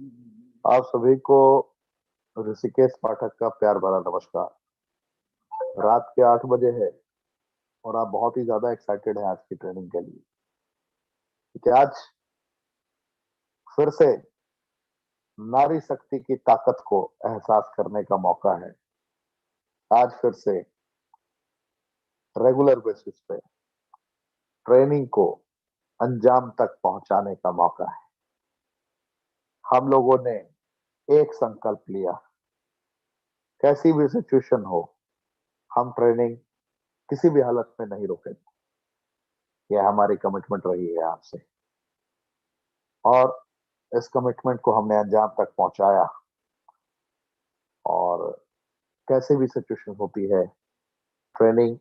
आप सभी को ऋषिकेश पाठक का प्यार भरा नमस्कार। रात के 8 बजे है और आप बहुत ही ज्यादा एक्साइटेड हैं आज की ट्रेनिंग के लिए, क्योंकि आज फिर से नारी शक्ति की ताकत को एहसास करने का मौका है। आज फिर से रेगुलर बेसिस पे ट्रेनिंग को अंजाम तक पहुंचाने का मौका है। हम लोगों ने एक संकल्प लिया, कैसी भी सिचुएशन हो, हम ट्रेनिंग किसी भी हालत में नहीं रोकेंगे। यह हमारी कमिटमेंट रही है आपसे, और इस कमिटमेंट को हमने अंजाम तक पहुंचाया। और कैसे भी सिचुएशन होती है, ट्रेनिंग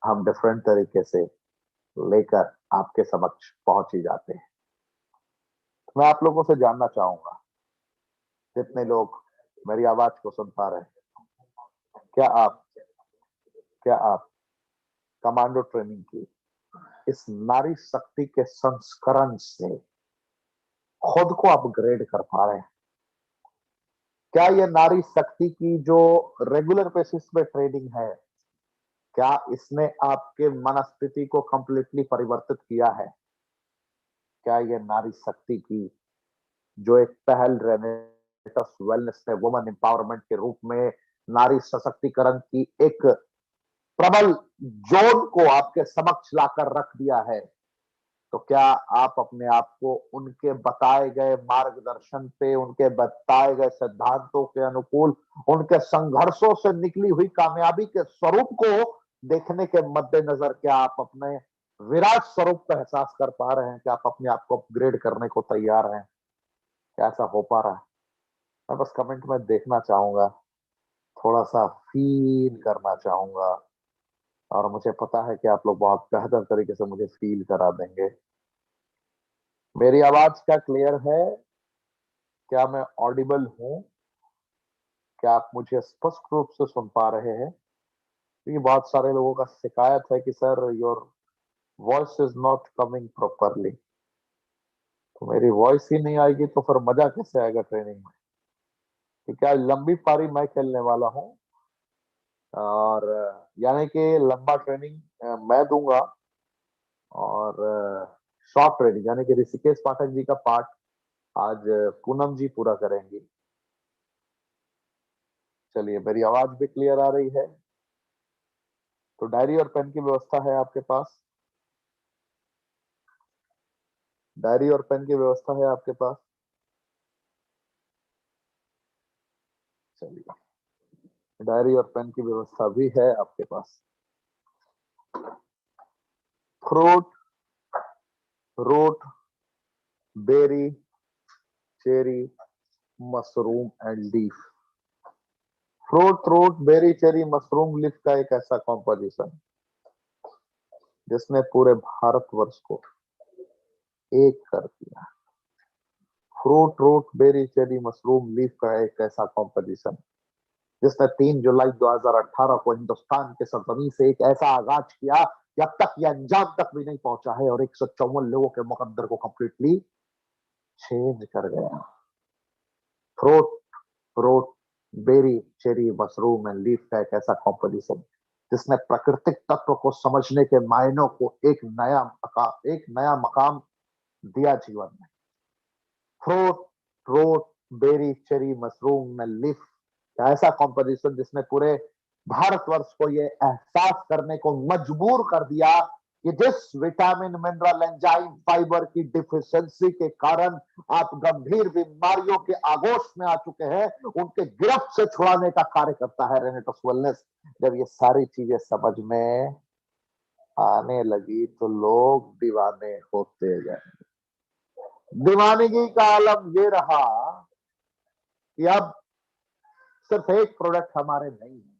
हम डिफरेंट तरीके से लेकर आपके समक्ष पहुंच ही जाते हैं। मैं आप लोगों से जानना चाहूंगा, जितने लोग मेरी आवाज को सुन पा रहे हैं, क्या आप क्या आप कमांडो ट्रेनिंग की इस नारी शक्ति के संस्करण से खुद को अपग्रेड कर पा रहे हैं? क्या ये नारी शक्ति की जो रेगुलर बेसिस पे ट्रेनिंग है, क्या इसने आपके मनस्थिति को कंप्लीटली परिवर्तित किया है? क्या ये नारी शक्ति की जो एक पहल रेनेटस वेलनेस ने वुमेन एम्पावरमेंट के रूप में नारी सशक्तिकरण की एक प्रबल जोन को आपके समक्ष लाकर रख दिया है, तो क्या आप अपने आप को उनके बताए गए मार्गदर्शन पे, उनके बताए गए सिद्धांतों के अनुकूल, उनके संघर्षों से निकली हुई कामयाबी के स्वरूप को देखने के मद्देनजर क्या आप अपने विराट स्वरूप का एहसास कर पा रहे हैं? क्या आप अपने आप को अपग्रेड करने को तैयार हैं? क्या ऐसा हो पा रहा है? मैं बस कमेंट में देखना चाहूंगा, थोड़ा सा फील करना चाहूंगा, और मुझे पता है कि आप लोग बहुत बेहतर तरीके से मुझे फील करा देंगे। मेरी आवाज क्या क्लियर है? क्या मैं ऑडिबल हूं? क्या आप मुझे स्पष्ट रूप से सुन पा रहे हैं? क्योंकि बहुत सारे लोगों का शिकायत है कि sir, your voice is not coming properly. तो मेरी वॉइस ही नहीं आएगी तो फिर मजा कैसे आएगा ट्रेनिंग में? क्योंकि आज लंबी पारी मैं खेलने वाला हूं, और यानी कि लंबा ट्रेनिंग मैं दूंगा, और शॉर्ट ट्रेनिंग यानी कि ऋषिकेश पाठक जी का पार्ट आज पूनम जी पूरा करेंगी। चलिए, मेरी आवाज भी क्लियर आ रही है? तो डायरी और पेन की व्यवस्था है आपके पास? डायरी और पेन की व्यवस्था है आपके पास? चलिए, डायरी और पेन की व्यवस्था भी है आपके पास। Fruit, root, berry, cherry, mushroom and leaf. Fruit, root, berry, cherry, mushroom, leaf का एक ऐसा कॉम्पोजिशन जिसने पूरे भारतवर्ष को एक कर दिया। Fruit, root, berry, cherry, mushroom, leaf का एक ऐसा कॉम्पोजिशन जिसने 3 जुलाई 2018 को हिंदुस्तान के सरजमीन से एक ऐसा आगाज किया कि अब तक यह अंजाम तक भी नहीं पहुंचा है, और 154 लोगों के मुकद्दर को कंप्लीटली चेंज कर गया। Fruit, fruit, berry, cherry, mushroom and leaf का एक ऐसा कॉम्पोजिशन जिसने प्राकृतिक तत्व को समझने के मायनों को एक नया मकाम दिया जीवन में। Fruit, fruit, berry, cherry, mushroom and leaf का ऐसा कॉम्पोजिशन जिसने पूरे भारतवर्ष को ये एहसास करने को मजबूर कर दिया कि जिस विटामिन, मिनरल, एंजाइम, फाइबर की डिफिशियंसी के कारण आप गंभीर बीमारियों के आगोश में आ चुके हैं, उनके गिरफ्त से छुड़ाने का कार्य करता है रेनेटस वेलनेस। जब ये सारी चीजें समझ में आने लगी तो लोग दीवाने होते गए। दीवानगी का आलम ये रहा कि अब सिर्फ एक प्रोडक्ट हमारे नहीं है,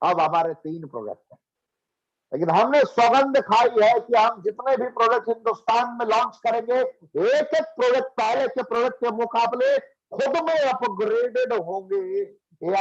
अब हमारे 3 प्रोडक्ट हैं। लेकिन हमने सौगंध खाई है कि हम जितने भी प्रोडक्ट हिंदुस्तान में लॉन्च करेंगे, एक एक प्रोडक्ट पहले के प्रोडक्ट के मुकाबले खुद में अपग्रेडेड होंगे। ये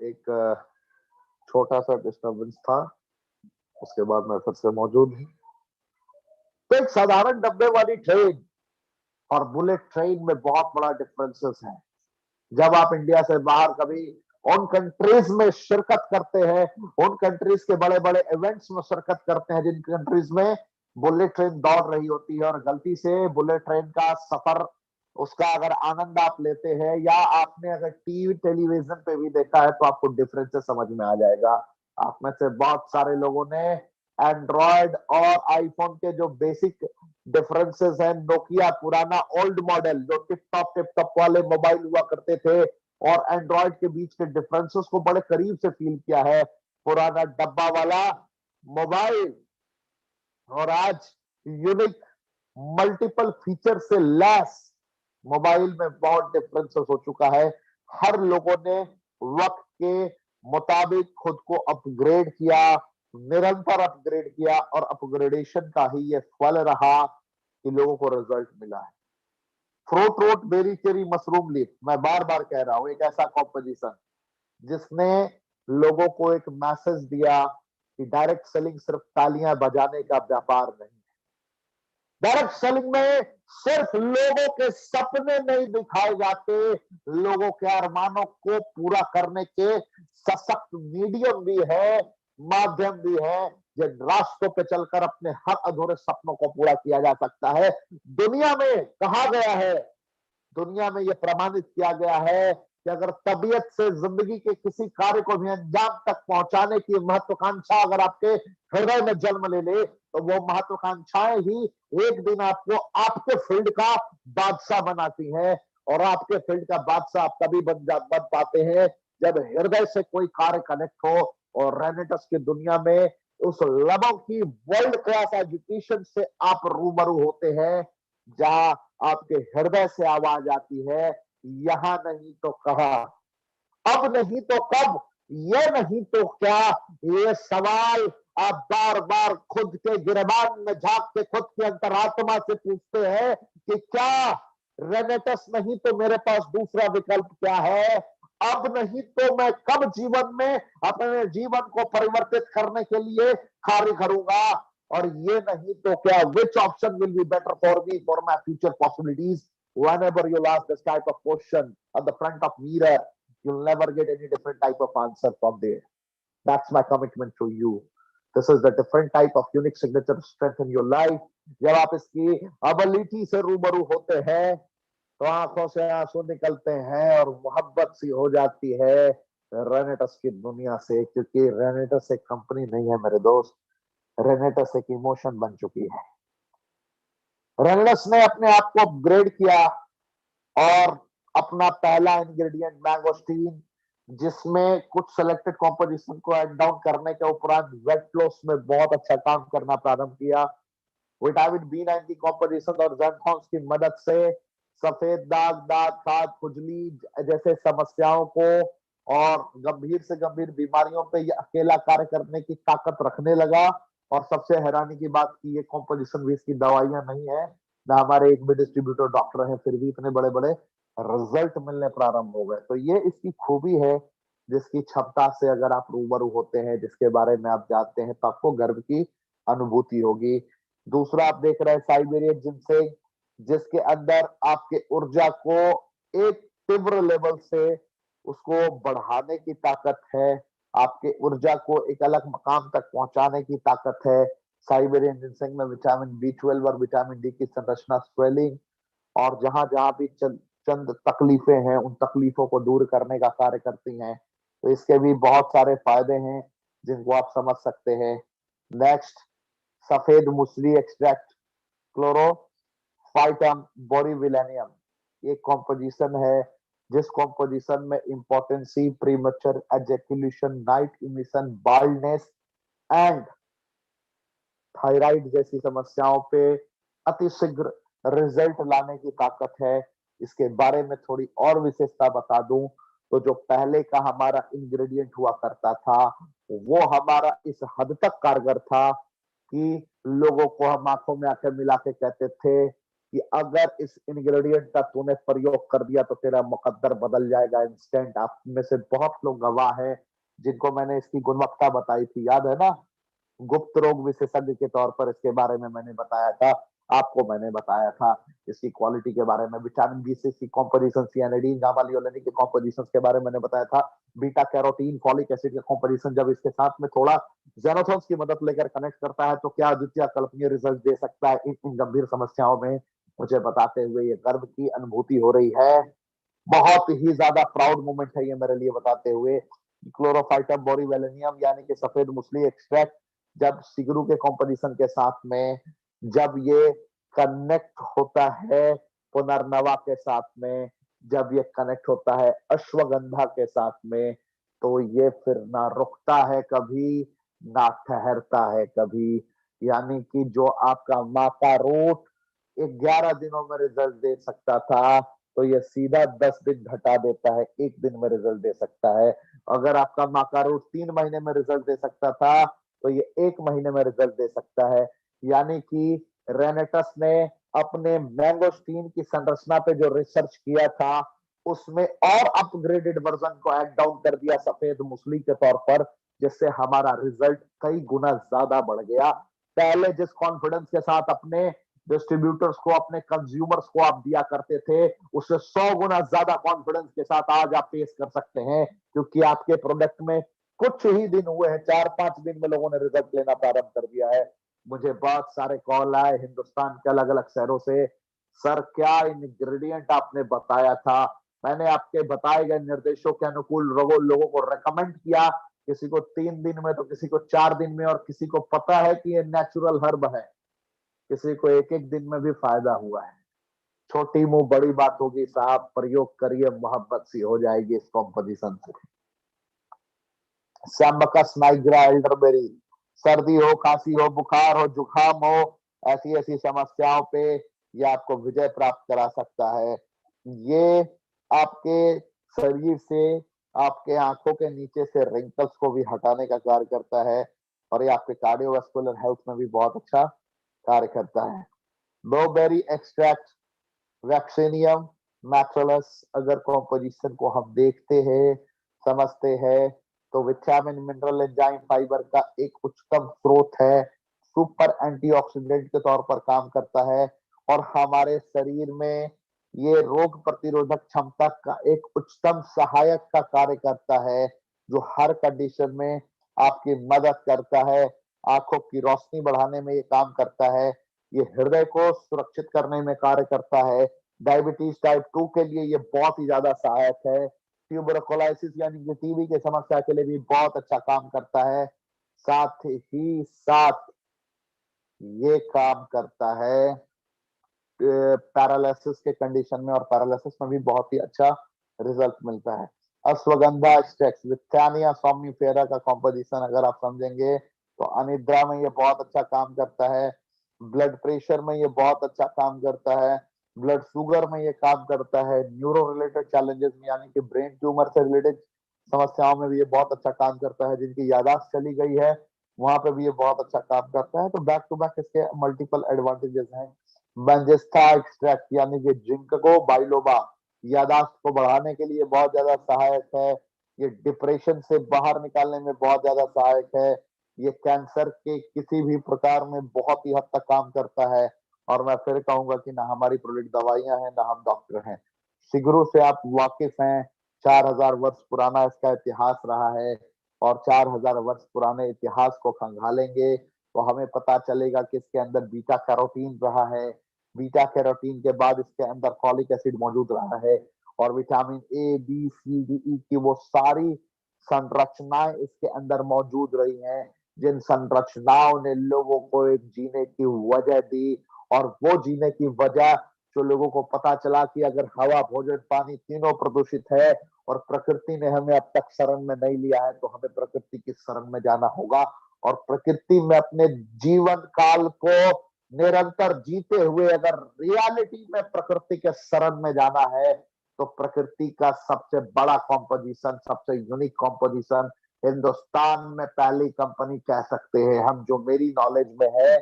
एक छोटा सा डिस्टर्बेंस था, उसके बाद मैं फिर से मौजूद हूँ। तो एक साधारण डब्बे वाली ट्रेन और बुलेट ट्रेन में बहुत बड़ा डिफरेंसेस है। जब आप इंडिया से बाहर कभी उन कंट्रीज में शिरकत करते हैं, उन कंट्रीज के बड़े बड़े इवेंट्स में शिरकत करते हैं जिन कंट्रीज में बुलेट ट्रेन दौड़ रही होती है, और गलती से बुलेट ट्रेन का सफर, उसका अगर आनंद आप लेते हैं, या आपने अगर टीवी टेलीविजन पे भी देखा है, तो आपको डिफरेंसेस समझ में आ जाएगा। आप में से बहुत सारे लोगों ने एंड्रॉयड और आईफोन के जो बेसिक डिफरेंसेस हैं, नोकिया पुराना ओल्ड मॉडल जो टिप टॉप वाले मोबाइल हुआ करते थे, और एंड्रॉयड के बीच के डिफरेंसेस को बड़े करीब से फील किया है। पुराना डब्बा वाला मोबाइल और आज यूनिक मल्टीपल फीचर से लैस मोबाइल में बहुत डिफरेंसेस हो चुका है। हर लोगों ने वक्त के मुताबिक खुद को अपग्रेड किया, निरंतर अपग्रेड किया, और अपग्रेडेशन का ही ये फल रहा कि लोगों को रिजल्ट मिला है। Fruit root berry cherry mushroom leaf, मैं बार बार कह रहा हूं, एक ऐसा कॉम्पोजिशन जिसने लोगों को एक मैसेज दिया कि डायरेक्ट सेलिंग सिर्फ तालियां बजाने का व्यापार नहीं। डायरेक्ट सेलिंग में सिर्फ लोगों के सपने नहीं दिखाए जाते, लोगों के अरमानों को पूरा करने के सशक्त मीडियम भी है, माध्यम भी है, जिन रास्तों पे चलकर अपने हर अधूरे सपनों को पूरा किया जा सकता है। दुनिया में कहा गया है, दुनिया में यह प्रमाणित किया गया है कि अगर तबीयत से जिंदगी के किसी कार्य को भी अंजाम तक पहुंचाने की महत्वाकांक्षा अगर आपके हृदय में जन्म ले ले, तो वो महत्वाकांक्षाएं ही एक दिन आपको आपके फील्ड का बादशाह बनाती हैं। और आपके फील्ड का बादशाह आप तभी बन पाते हैं जब हृदय से कोई कार्य कनेक्ट हो। और रेनेटस की दुनिया में उस लेवल की वर्ल्ड क्लास एजुकेशन से आप रूबरू होते हैं, जहां आपके हृदय से आवाज आती है, यहां नहीं तो कहां, अब नहीं तो कब, ये नहीं तो क्या। ये सवाल आप बार बार खुद के गिरबान में झांक के खुद की अंतरात्मा से पूछते हैं कि क्या रेनेटस नहीं तो मेरे पास दूसरा विकल्प क्या है। अब नहीं तो मैं कब जीवन में अपने जीवन को परिवर्तित करने के लिए कार्य करूंगा। और ये नहीं तो क्या, which option will be better for me for my future possibilities. whenever you'll ask this type of question at the front of mirror, you'll never get any different type of answer from there. That's my commitment to you. This is the different type of unique signature strength in your life. जब आप इसकी ability से रूबरू होते हैं, तो आंखों से आंसू निकलते हैं और मोहब्बत सी हो जाती है रेनेटस की दुनिया से। क्योंकि रेनेटस एक कंपनी नहीं है मेरे दोस्त, रेनेटस एक इमोशन बन चुकी है। रेनेटस ने अपने आप को अपग्रेड किया और अपना पहला इंग्रेडिएंट मैंगोस्टीन, जिसमें कुछ सेलेक्टेड कॉम्पोजिशन को ऐड डाउन करने के उपरांत वेट लॉस में बहुत अच्छा काम करना प्रारंभ किया। विटामिन B9 की कॉम्पोजिशन और ज़ैंथोन्स की मदद से सफेद दाग, दांत खाज, खुजली जैसे समस्याओं को और गंभीर से गंभीर बीमारियों पे ये अकेला कार्य करने की ताकत रखने लगा। और सबसे हैरानी की बात की ये कॉम्पोजिशन भी इसकी दवाइयां नहीं है, ना हमारे एक भी डिस्ट्रीब्यूटर डॉक्टर हैं, फिर भी इतने बड़े बड़े रिजल्ट मिलने प्रारंभ हो गए। तो ये इसकी खूबी है, जिसकी क्षमता से अगर आप रूबरू होते हैं, जिसके बारे में आप जानते हैं, तो आपको गर्व की अनुभूति होगी। दूसरा आप देख रहे हैं साइबेरियन जिनसेंग, जिसके अंदर आपके ऊर्जा को एक तीव्र लेवल से उसको बढ़ाने की ताकत है, आपके ऊर्जा को एक अलग मकाम तक पहुंचाने की ताकत है। साइबेरियन जिनसेंग में विटामिन B12 और विटामिन डी की संरचना स्वेलिंग और जहां जहां भी चंद तकलीफें हैं, उन तकलीफों को दूर करने का कार्य करती हैं। तो इसके भी बहुत सारे फायदे हैं जिनको आप समझ सकते हैं। नेक्स्ट, सफेद मुसली एक्सट्रैक्ट, क्लोरोफाइटम बोरीविलेनियम, ये कॉम्पोजिशन है जिस कॉम्पोजिशन में impotency, premature ejaculation, night emission, baldness and thyroid जैसी समस्याओं पे अतिशीघ्र रिजल्ट लाने की ताकत है। इसके बारे में थोड़ी और विशेषता बता दूं, तो जो पहले का हमारा इंग्रेडिएंट हुआ करता था, वो हमारा इस हद तक कारगर था कि लोगों को हम आंखों में आंखें मिला के कहते थे कि अगर इस इंग्रेडिएंट का तूने प्रयोग कर दिया तो तेरा मुकद्दर बदल जाएगा इंस्टेंट। आप में से बहुत लोग गवाह हैं जिनको मैंने इसकी गुणवत्ता बताई थी, याद है ना? गुप्त रोग विशेषज्ञ के तौर पर इसके बारे में मैंने बताया था, आपको मैंने बताया था इसकी क्वालिटी के बारे में, विटामिन बी सिक्स की कॉम्पोजिशन, सियानिडीन, गामा लियोलिन के कॉम्पोजिशन के बारे में मैंने बताया था, बीटा कैरोटीन, फॉलिक एसिड का कॉम्पोजिशन जब इसके साथ में थोड़ा जेनोथॉन्स की मदद लेकर कनेक्ट करता है तो क्या अद्वितीय कल्पनीय रिजल्ट दे सकता है इन गंभीर समस्याओं में। मुझे बताते हुए ये गर्व की अनुभूति हो रही है, बहुत ही ज्यादा प्राउड मोमेंट है ये मेरे लिए बताते हुए। क्लोरोफाइटम बोरीवेलिनियम यानी कि सफेद मुसली एक्सट्रैक्ट जब सिगरू के कॉम्पोजिशन के साथ में जब ये कनेक्ट होता है पुनर्नवा के साथ में, जब ये कनेक्ट होता है अश्वगंधा के साथ में, तो ये फिर ना रुकता है कभी, ना ठहरता है कभी। यानी कि जो आपका माता रूट 11 दिनों में रिजल्ट दे सकता था तो ये सीधा 10 दिन घटा देता है, 1 दिन में रिजल्ट दे सकता है। अगर आपका माका रूट 3 महीने में रिजल्ट दे सकता था तो ये 1 महीने में रिजल्ट दे सकता है। यानी कि रेनेटस ने अपने मैंगोस्टीन की संरचना पे जो रिसर्च किया था उसमें और अपग्रेडेड वर्जन को ऐड डाउन कर दिया सफेद मूसली के तौर पर, जिससे हमारा रिजल्ट कई गुना ज्यादा बढ़ गया। पहले जिस कॉन्फिडेंस के साथ अपने डिस्ट्रीब्यूटर्स को, अपने कंज्यूमर्स को आप दिया करते थे, उससे 100 गुना ज्यादा कॉन्फिडेंस के साथ आज आप पेश कर सकते हैं, क्योंकि आपके प्रोडक्ट में कुछ ही दिन हुए हैं, 4-5 दिन में लोगों ने रिजल्ट लेना प्रारंभ कर दिया है। मुझे बहुत सारे कॉल आए हिंदुस्तान के अलग अलग शहरों से, सर क्या इंग्रेडिएंट आपने बताया था, मैंने आपके बताए गए निर्देशों के अनुकूल लोगों को रेकमेंड किया, किसी को 3 दिन में तो किसी को 4 दिन में, और किसी को पता है कि ये नेचुरल हर्ब है, किसी को एक एक दिन में भी फायदा हुआ है। छोटी मुंह बड़ी बात होगी साहब, प्रयोग करिए, मोहब्बत सी हो जाएगी इस कॉम्पोजिशन से। सैम्बकस नाइग्रा एल्डरबेरी, सर्दी हो, खांसी हो, बुखार हो, जुकाम हो, ऐसी ऐसी समस्याओं पे ये आपको विजय प्राप्त करा सकता है। ये आपके शरीर से, आपके आंखों के नीचे से रिंकल्स को भी हटाने का कार्य करता है, और ये आपके कार्डियोवास्कुलर हेल्थ में भी बहुत अच्छा कार्य करता है। ब्लूबेरी एक्सट्रैक्ट, वैक्सीनियम मैक्रोलस, अगर कॉम्पोजिशन को हम देखते हैं, समझते हैं, तो विटामिन, मिनरल, एंजाइम, फाइबर का एक उच्चतम स्रोत है, सुपर एंटीऑक्सीडेंट के तौर पर काम करता है, और हमारे शरीर में ये रोग प्रतिरोधक क्षमता का एक उच्चतम सहायक का कार्य करता है, जो हर कंडीशन में आपकी मदद करता है। आंखों की रोशनी बढ़ाने में ये काम करता है, ये हृदय को सुरक्षित करने में कार्य करता है, डायबिटीज टाइप 2 के लिए ये बहुत ही ज्यादा सहायक है, ट्यूबरकुलोसिस यानी कि टीबी की समस्या के लिए भी बहुत अच्छा काम करता है। साथ ही साथ ये काम करता है पैरालिसिस के कंडीशन में, और पैरालिसिस में भी बहुत ही अच्छा रिजल्ट मिलता है। अश्वगंधा एक्सट्रैक्ट, विथानिया सोम्निफेरा का कॉम्पोजिशन अगर आप समझेंगे तो अनिद्रा में ये बहुत अच्छा काम करता है, ब्लड प्रेशर में ये बहुत अच्छा काम करता है, ब्लड शुगर में ये काम करता है, न्यूरो रिलेटेड चैलेंजेस में यानी कि ब्रेन ट्यूमर से रिलेटेड समस्याओं में भी ये बहुत अच्छा काम करता है, जिनकी यादाश्त चली गई है वहां पे भी ये बहुत अच्छा काम करता है। तो बैक टू बैक इसके मल्टीपल एडवांटेजेस हैं। बंजिस्ता एक्सट्रैक्ट यानी कि जिंको बाइलोबा, यादाश्त को बढ़ाने के लिए बहुत ज्यादा सहायक है, ये डिप्रेशन से बाहर निकालने में बहुत ज्यादा सहायक है, ये कैंसर के किसी भी प्रकार में बहुत ही हद तक काम करता है। और मैं फिर कहूंगा कि ना हमारी प्रोडक्ट दवाइयां हैं, ना हम डॉक्टर हैं। सिगरू से आप वाकिफ हैं, 4000 वर्ष पुराना इसका इतिहास रहा है, और 4000 वर्ष पुराने इतिहास को खंगालेंगे तो हमें पता चलेगा कि इसके अंदर बीटा कैरोटीन रहा है, बीटा कैरोटीन के बाद इसके अंदर फॉलिक एसिड मौजूद रहा है, और vitamin A B C D E की वो सारी संरचनाएं इसके अंदर मौजूद रही हैं, जिन संरचनाओं ने लोगों को एक जीने की वजह दी। और वो जीने की वजह जो लोगों को पता चला कि अगर हवा, भोजन, पानी तीनों प्रदूषित है और प्रकृति ने हमें अब तक शरण में नहीं लिया है, तो हमें प्रकृति की शरण में जाना होगा, और प्रकृति में अपने जीवन काल को निरंतर जीते हुए अगर रियलिटी में प्रकृति के शरण में जाना है, तो प्रकृति का सबसे बड़ा कॉम्पोजिशन, सबसे यूनिक कॉम्पोजिशन हिंदुस्तान में पहली कंपनी कह सकते हैं हम, जो मेरी नॉलेज में है,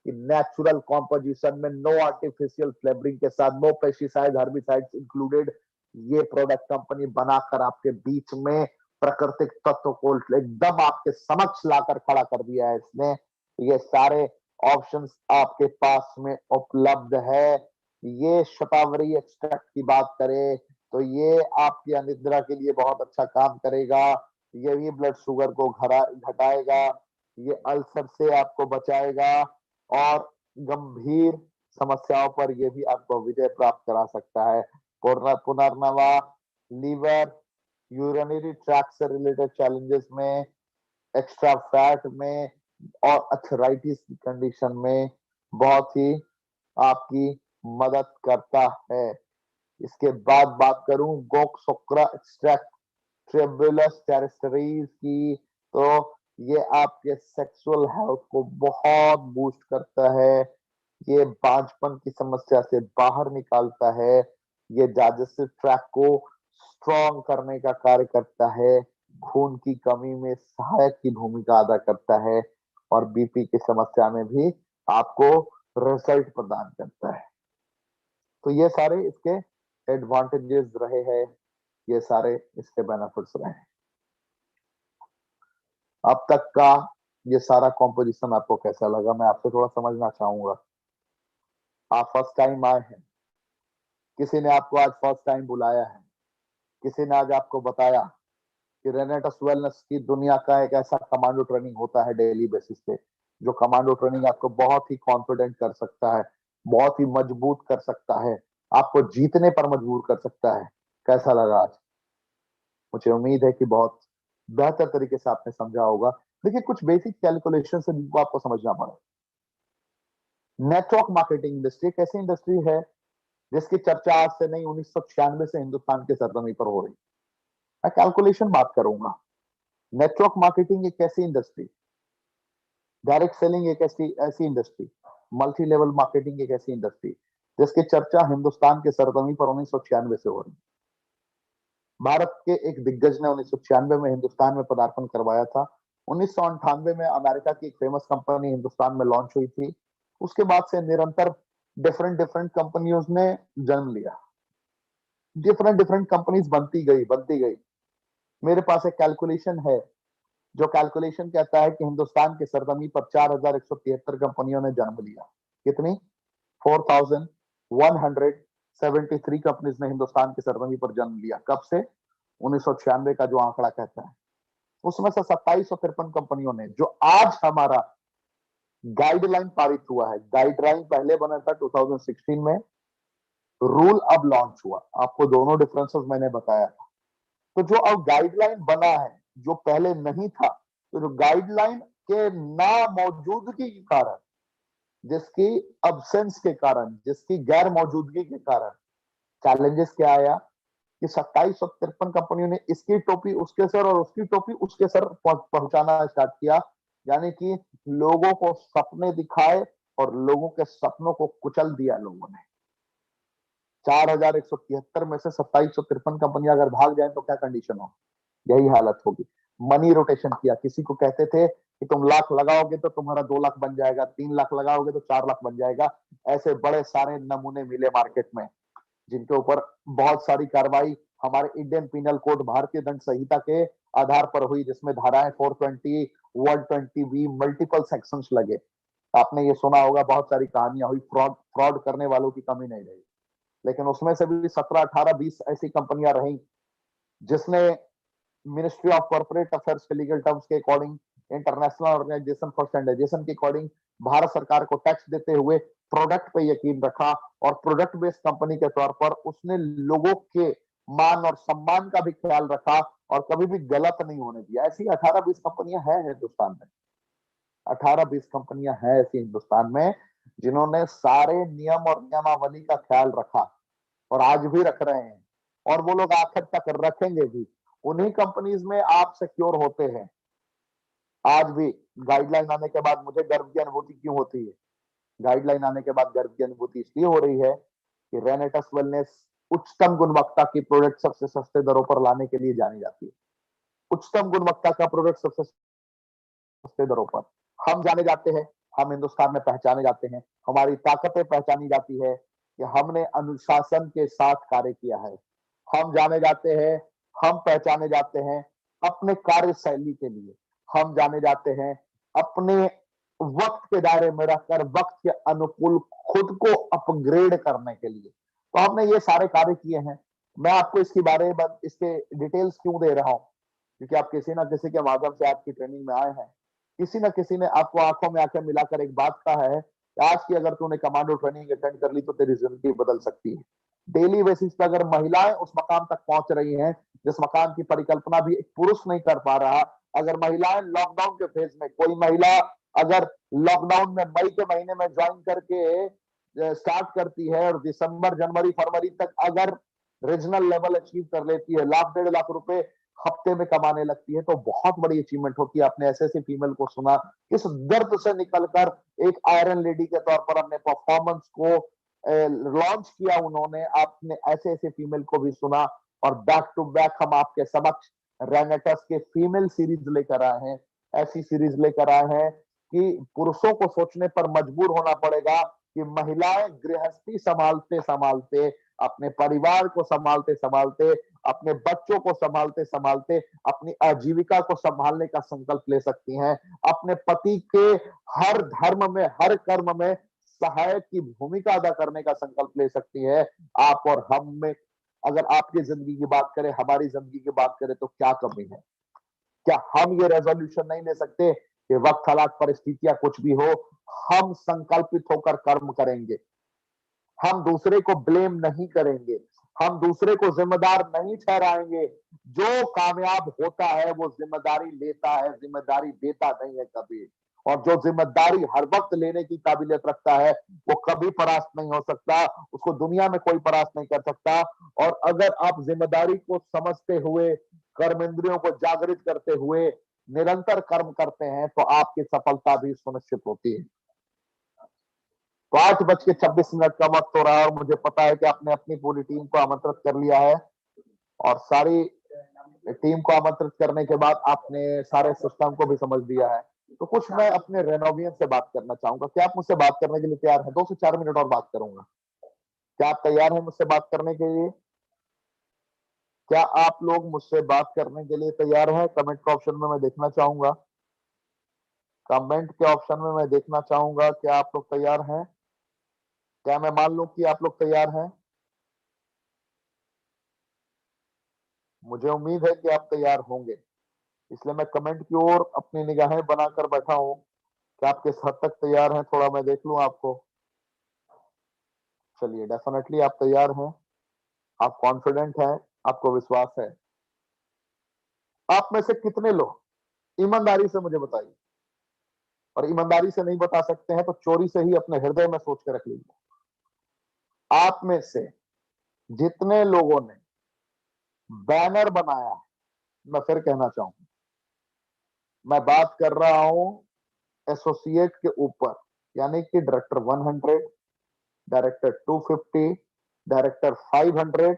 कि नेचुरल कॉम्पोजिशन में नो आर्टिफिशियल फ्लेवरिंग के साथ, नो पेस्टिसाइड हर्बिसाइड्स इंक्लूडेड, ये प्रोडक्ट कंपनी बनाकर आपके बीच में प्राकृतिक तत्व को एकदम आपके समक्ष लाकर खड़ा कर दिया है इसने। ये सारे ऑप्शंस आपके पास में उपलब्ध है। ये शतावरी एक्सट्रैक्ट की बात करें तो ये आपकी अनिद्रा के लिए बहुत अच्छा काम करेगा। ये भी ब्लड शुगर को घटाएगा, ये अल्सर से आपको बचाएगा और गंभीर समस्याओं पर ये भी आपको विजय प्राप्त करा सकता है। पुनर्नवा लीवर, यूरिनरी ट्रैक्ट से रिलेटेड चैलेंजेस में, एक्स्ट्रा फैट में और अर्थराइटिस की कंडीशन में बहुत ही आपकी मदद करता है। इसके बाद बात करूं गोक्सोक्रा एक्सट्रैक्ट ट्रिबुलस टेरेस्टरीज की, तो ये आपके सेक्सुअल हेल्थ को बहुत बूस्ट करता है। ये बांझपन की समस्या से बाहर निकालता है। ये डाइजेस्टिव ट्रैक्ट को स्ट्रॉन्ग करने का कार्य करता है। खून की कमी में सहायक की भूमिका अदा करता है और बीपी की समस्या में भी आपको रिजल्ट प्रदान करता है। तो ये सारे इसके एडवांटेजेस रहे हैं, ये सारे इसके बेनिफिट्स रहे हैं। अब तक का ये सारा कॉम्पोजिशन आपको कैसा लगा, मैं आपसे थोड़ा समझना चाहूंगा। आप फर्स्ट टाइम आए हैं, किसी ने आपको आज फर्स्ट टाइम बुलाया है, किसी ने आज आपको बताया कि रेनेटस वेलनेस की दुनिया का एक ऐसा कमांडो ट्रेनिंग होता है डेली बेसिस पे, जो कमांडो ट्रेनिंग आपको बहुत ही कॉन्फिडेंट कर सकता है, बहुत ही मजबूत कर सकता है, आपको जीतने पर मजबूर कर सकता है। कैसा लगा आज? मुझे उम्मीद है कि बहुत बेहतर तरीके से आपने समझा होगा। देखिए, कुछ बेसिक कैलकुलेशन से जिनको आपको समझना पड़े। नेटवर्क मार्केटिंग इंडस्ट्री एक ऐसी इंडस्ट्री है जिसकी चर्चा आज से नहीं 1996 से हिंदुस्तान के सरजमी पर हो रही। मैं कैलकुलेशन बात करूंगा। नेटवर्क मार्केटिंग एक ऐसी इंडस्ट्री, डायरेक्ट सेलिंग एक ऐसी इंडस्ट्री, मल्टी लेवल मार्केटिंग एक ऐसी इंडस्ट्री जिसकी चर्चा हिंदुस्तान के सरजमी पर 1996 से हो रही। भारत के एक दिग्गज ने 1996 में हिंदुस्तान में पदार्पण करवाया था। 1998 में अमेरिका की एक फेमस कंपनी हिंदुस्तान में लॉन्च हुई थी। उसके बाद से निरंतर डिफरेंट कंपनियों ने जन्म लिया, डिफरेंट कंपनीज बनती गई। मेरे पास एक कैलकुलेशन है, जो कैलकुलेशन कहता है कि हिंदुस्तान के सरजमी पर 4173 कंपनियों ने जन्म लिया। कितनी? 4173 कंपनीज ने हिंदुस्तान के सरजमी पर जन्म लिया। कब से? 1996 का जो आंकड़ा कहता है। उसमें से 2753 कंपनियों ने, जो आज हमारा गाइडलाइन पारित हुआ है, गाइडलाइन पहले बना था 2016 में, रूल अब लॉन्च हुआ। आपको दोनों डिफरेंसेस मैंने बताया था। तो जो अब गाइडलाइन बना है, जो पहले नहीं था, तो जो गाइडलाइन के ना मौजूदगी के कारण, जिसकी अब्सेंस के कारण, जिसकी गैर मौजूदगी के कारण चैलेंजेस क्या आया कि 2753 कंपनियों ने इसकी टोपी उसके सर और उसकी टोपी उसके सर पहुंचाना स्टार्ट किया। यानी कि लोगों को सपने दिखाए और लोगों के सपनों को कुचल दिया लोगों ने। 4173 में से 2753 कंपनियां अगर भाग जाए तो क्या कंडीशन हो? यही हालत होगी। मनी रोटेशन किया। किसी को कहते थे कि तुम लाख लगाओगे तो तुम्हारा 2 लाख बन जाएगा, 3 लाख लगाओगे तो 4 लाख बन जाएगा। ऐसे बड़े सारे नमूने मिले मार्केट में, जिनके ऊपर बहुत सारी कार्रवाई हमारे इंडियन पिनल कोड, भारतीय दंड संहिता के आधार पर हुई, जिसमें धाराएं 420, 120 मल्टीपल सेक्शंस लगे। आपने ये सुना होगा, बहुत सारी कहानियां हुई, फ्रॉड करने वालों की कमी नहीं रही। लेकिन उसमें से भी 17, 18, 20 ऐसी कंपनियां रही जिसने मिनिस्ट्री ऑफ कॉर्पोरेट अफेयर्स के लीगल टर्म्स के according, international organization for standardization के अकॉर्डिंग भारत सरकार को टैक्स देते हुए प्रोडक्ट पे यकीन रखा और प्रोडक्ट बेस्ड कंपनी के तौर पर उसने लोगों के मान और सम्मान का भी ख्याल रखा और कभी भी गलत नहीं होने दिया। ऐसी 18-20 कंपनियां हैं हिंदुस्तान में, 18-20 कंपनियां हैं ऐसी हिंदुस्तान में जिन्होंने सारे नियम और नियमावली का ख्याल रखा और आज भी रख रहे हैं, और वो लोग आखिर तक रखेंगे भी। उन्हीं कंपनीज में आप सिक्योर होते हैं। आज भी गाइडलाइन आने के बाद मुझे गर्व की अनुभूति क्यों होती है? गाइडलाइन आने के बाद गर्व की अनुभूति इसलिए हो रही है कि रेनेटस वेलनेस उच्चतम गुणवत्ता की प्रोडक्ट सबसे सस्ते दरों पर लाने के लिए जानी जाती है। उच्चतम गुणवत्ता का प्रोडक्ट सबसे सस्ते दरों पर हम जाने जाते हैं। हम हिंदुस्तान में पहचाने जाते हैं, हमारी ताकतें पहचानी जाती है कि हमने अनुशासन के साथ कार्य किया है। हम जाने जाते हैं, हम पहचाने जाते हैं अपने कार्यशैली के लिए, हम जाने जाते हैं अपने वक्त के दायरे में रहकर वक्त के अनुकूल खुद को अपग्रेड करने के लिए। तो हमने ये सारे कार्य किए हैं। मैं आपको इसके बारे में इसके डिटेल्स क्यों दे रहा हूं, क्योंकि आप किसी ना किसी के माध्यम से आपकी ट्रेनिंग में आए हैं। किसी ना किसी ने आपको आंखों में आंखें मिलाकर एक बात कहा है कि आज की अगर तूने कमांडो ट्रेनिंग अटेंड कर ली तो तेरी जिंदगी बदल सकती है। डेली बेसिस पे अगर महिलाएं उस मकाम तक पहुंच रही हैं जिस मकाम की परिकल्पना भी एक पुरुष नहीं कर पा रहा, अगर महिलाएं लॉकडाउन के फेज में, कोई महिला अगर लॉकडाउन में मई के महीने में ज्वाइन करके स्टार्ट करती है और दिसंबर जनवरी फरवरी तक अगर रीजनल लेवल अचीव कर लेती है, लाख 1.5 लाख रुपए हफ्ते में कमाने लगती है, तो बहुत बड़ी अचीवमेंट होती है। आपने ऐसे ऐसे फीमेल को सुना किस दर्द से निकलकर एक आयरन लेडी के तौर पर अपने परफॉर्मेंस को लॉन्च किया उन्होंने। आपने ऐसे ऐसे फीमेल को भी सुना और बैक टू बैक हम आपके समक्ष रेनेटस के फीमेल सीरीज लेकर आए हैं। ऐसी सीरीज लेकर आए हैं कि पुरुषों को सोचने पर मजबूर होना पड़ेगा कि महिलाएं गृहस्थी संभालते संभालते, अपने परिवार को संभालते संभालते, अपने बच्चों को संभालते संभालते अपनी आजीविका को संभालने का संकल्प ले सकती हैं। अपने पति के हर धर्म में, हर कर्म में सहायक की भूमिका अदा करने का संकल्प ले सकती है। आप और हम में अगर आपकी जिंदगी की बात करें, हमारी जिंदगी की बात करें, तो क्या कमी है? क्या हम ये रेजोल्यूशन नहीं ले सकते कि वक्त, हालात, परिस्थितियां कुछ भी हो, हम संकल्पित होकर कर्म करेंगे, हम दूसरे को ब्लेम नहीं करेंगे, हम दूसरे को जिम्मेदार नहीं ठहराएंगे। जो कामयाब होता है वो जिम्मेदारी लेता है, जिम्मेदारी देता नहीं है कभी। और जो जिम्मेदारी हर वक्त लेने की काबिलियत रखता है वो कभी परास्त नहीं हो सकता, उसको दुनिया में कोई परास्त नहीं कर सकता। और अगर आप जिम्मेदारी को समझते हुए, कर्मेंद्रियों को जागृत करते हुए निरंतर कर्म करते हैं तो आपकी सफलता भी सुनिश्चित होती है। तो 8:26 का वक्त हो रहा है और मुझे पता है कि आपने अपनी पूरी टीम को आमंत्रित कर लिया है और सारी टीम को आमंत्रित करने के बाद आपने सारे सिस्टम को भी समझ लिया है। तो कुछ मैं अपने रेनोवियन से बात करना चाहूंगा। क्या आप मुझसे बात करने के लिए तैयार हैं? 2 से 4 मिनट और बात करूंगा। क्या आप तैयार हैं मुझसे बात करने के लिए? क्या आप लोग मुझसे बात करने के लिए तैयार हैं? कमेंट के ऑप्शन में मैं देखना चाहूंगा। कमेंट के ऑप्शन में मैं देखना चाहूंगा क्या आप लोग तैयार हैं? क्या मैं मान लूं कि आप लोग तैयार हैं? मुझे उम्मीद है कि आप तैयार होंगे, इसलिए मैं कमेंट की ओर अपनी निगाहें बनाकर बैठा हूं कि आप किस हद तक तैयार हैं, थोड़ा मैं देख लूं आपको। चलिए, डेफिनेटली आप तैयार हैं, आप कॉन्फिडेंट हैं, आपको विश्वास है। आप में से कितने लोग ईमानदारी से मुझे बताइए, और ईमानदारी से नहीं बता सकते हैं तो चोरी से ही अपने हृदय में सोच के रख लीजिए। आप में से जितने लोगों ने बैनर बनाया है, मैं फिर कहना चाहूंगा, मैं बात कर रहा हूं एसोसिएट के ऊपर, यानी कि डायरेक्टर 100, डायरेक्टर 250, डायरेक्टर 500।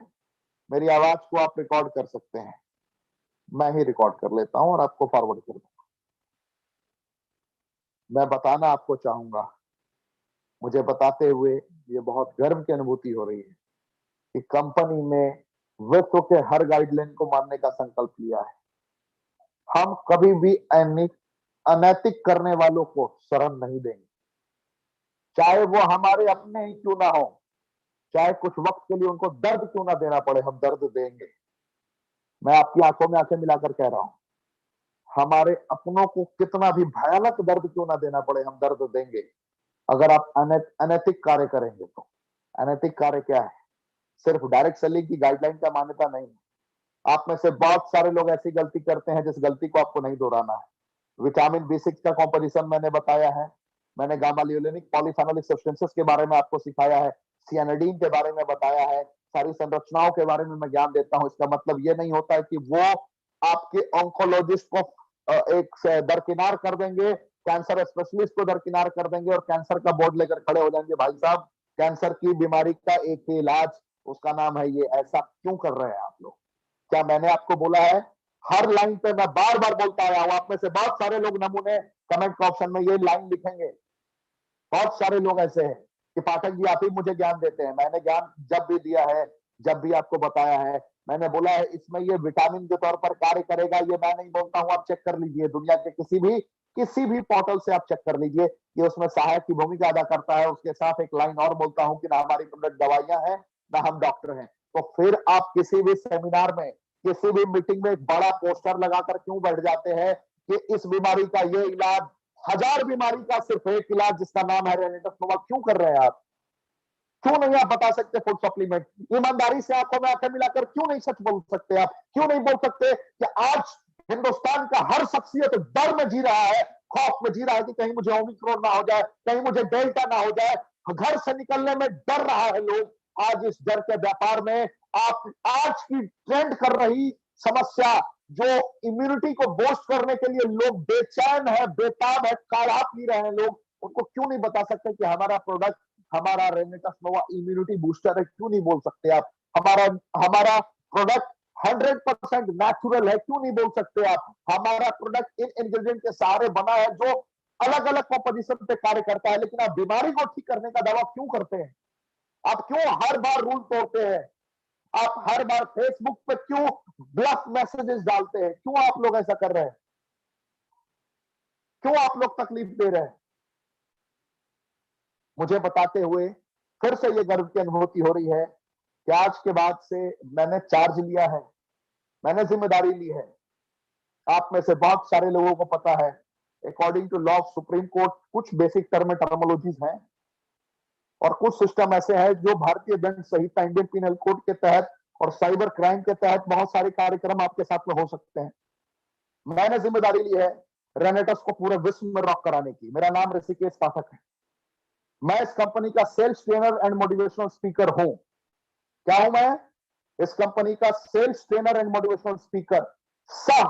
मेरी आवाज को आप रिकॉर्ड कर सकते हैं, मैं ही रिकॉर्ड कर लेता हूं और आपको फॉरवर्ड कर दूंगा। मैं बताना आपको चाहूंगा, मुझे बताते हुए ये बहुत गर्व की अनुभूति हो रही है कि कंपनी ने विश्व के हर गाइडलाइन को मानने का संकल्प लिया है। हम कभी भी अनैतिक करने वालों को शरण नहीं देंगे, चाहे वो हमारे अपने ही क्यों ना हो, चाहे कुछ वक्त के लिए उनको दर्द क्यों ना देना पड़े, हम दर्द देंगे। मैं आपकी आंखों में आंखें मिलाकर कह रहा हूं, हमारे अपनों को कितना भी भयानक दर्द क्यों ना देना पड़े, हम दर्द देंगे अगर आप अनैतिक कार्य करेंगे तो। अनैतिक कार्य क्या है? सिर्फ डायरेक्ट सेलिंग की गाइडलाइन का मान्यता नहीं है। आप में से बहुत सारे लोग ऐसी गलती करते हैं जिस गलती को आपको नहीं दोहराना है। विटामिन B6 का कॉम्पोजिशन मैंने बताया है, मैंने गामा लियोलेनिक पॉलीफेनोलिक सब्सटेंसेस के बारे में आपको सिखाया है, सियानिडीन के बारे में बताया है, सारी संरचनाओं के बारे में मैं ज्ञान देता हूं। इसका मतलब ये नहीं होता है कि वो आपके ऑन्कोलॉजिस्ट को एक दरकिनार कर देंगे, कैंसर स्पेशलिस्ट को दरकिनार कर देंगे और कैंसर का बोर्ड लेकर खड़े हो जाएंगे। भाई साहब, कैंसर की बीमारी का एक ही इलाज, उसका नाम है ये। ऐसा क्यों कर रहे हैं आप लोग? क्या मैंने आपको बोला है? हर लाइन पे मैं बार बार बोलता आया हूं। आप में से बहुत सारे लोग नमूने कमेंट ऑप्शन में ये लाइन लिखेंगे बहुत सारे लोग ऐसे हैं कि पाठक जी आप ही मुझे ज्ञान देते हैं। मैंने ज्ञान जब भी दिया है, जब भी आपको बताया है, मैंने बोला है इसमें ये विटामिन के तौर पर कार्य करेगा, ये मैं नहीं बोलता हूं। आप चेक कर लीजिए, दुनिया के किसी भी पोर्टल से आप चेक कर लीजिए, ये उसमें सहायक की भूमिका अदा करता है। उसके साथ एक लाइन और बोलता हूं कि ना हमारी प्रोडक्ट दवाइयां हैं, ना हम डॉक्टर हैं। तो फिर आप किसी भी सेमिनार में, किसी भी मीटिंग में एक बड़ा पोस्टर लगाकर क्यों बैठ जाते हैं कि इस बीमारी का ये इलाज, 1000 बीमारी का सिर्फ एक इलाज जिसका नाम है रेनेटस नोवा, क्यों कर रहे हैं आप? क्यों नहीं आप बता सकते फूड सप्लीमेंट? ईमानदारी से आंखों में आंखें मिलाकर क्यों नहीं सच बोल सकते आप? क्यों नहीं बोल सकते कि आज हिंदुस्तान का हर शख्सियत डर में जी रहा है, खौफ में जी रहा है कि कहीं मुझे ओमिक्रॉन ना हो जाए, कहीं मुझे डेल्टा ना हो जाए। घर से निकलने में डर रहा है लोग। आज इस डर के व्यापार में आप आज की ट्रेंड कर रही समस्या, जो इम्यूनिटी को बूस्ट करने के लिए लोग बेचैन है, बेताब है, काढ़ा पी रहे हैं लोग, उनको क्यों नहीं बता सकते कि हमारा प्रोडक्ट, हमारा रेनेटस नोवा इम्यूनिटी बूस्टर है? क्यों नहीं बोल सकते आप? हमारा हमारा प्रोडक्ट 100% नेचुरल है, क्यों नहीं बोल सकते आप? हमारा प्रोडक्ट इन इंग्रेडिएंट के सहारे बना है जो अलग अलग कॉम्पोजिशन पे कार्य करता है, लेकिन आप बीमारी को ठीक करने का दावा क्यों करते हैं? आप क्यों हर बार रूल तोड़ते हैं? आप हर बार फेसबुक पे क्यों ब्लफ मैसेजेस डालते हैं? क्यों आप लोग ऐसा कर रहे हैं? क्यों आप लोग तकलीफ दे रहे हैं? मुझे बताते हुए फिर से ये गर्व की अनुभूति हो रही है कि आज के बाद से मैंने चार्ज लिया है, मैंने जिम्मेदारी ली है। आप में से बहुत सारे लोगों को पता है, according to law of supreme court कुछ बेसिक टर्म टर्मोलॉजीज हैं और कुछ सिस्टम ऐसे हैं जो भारतीय दंड संहिता, इंडियन पिनल कोड के तहत और साइबर क्राइम के तहत बहुत सारे कार्यक्रम आपके साथ में हो सकते हैं। मैंने जिम्मेदारी ली है रेनेटस को पूरे विश्व में रॉक कराने की। मेरा नाम ऋषिकेश पाठक है। मैं इस कंपनी का sales trainer and motivational speaker हूं। क्या हूं मैं? इस कंपनी का sales trainer and motivational speaker, सह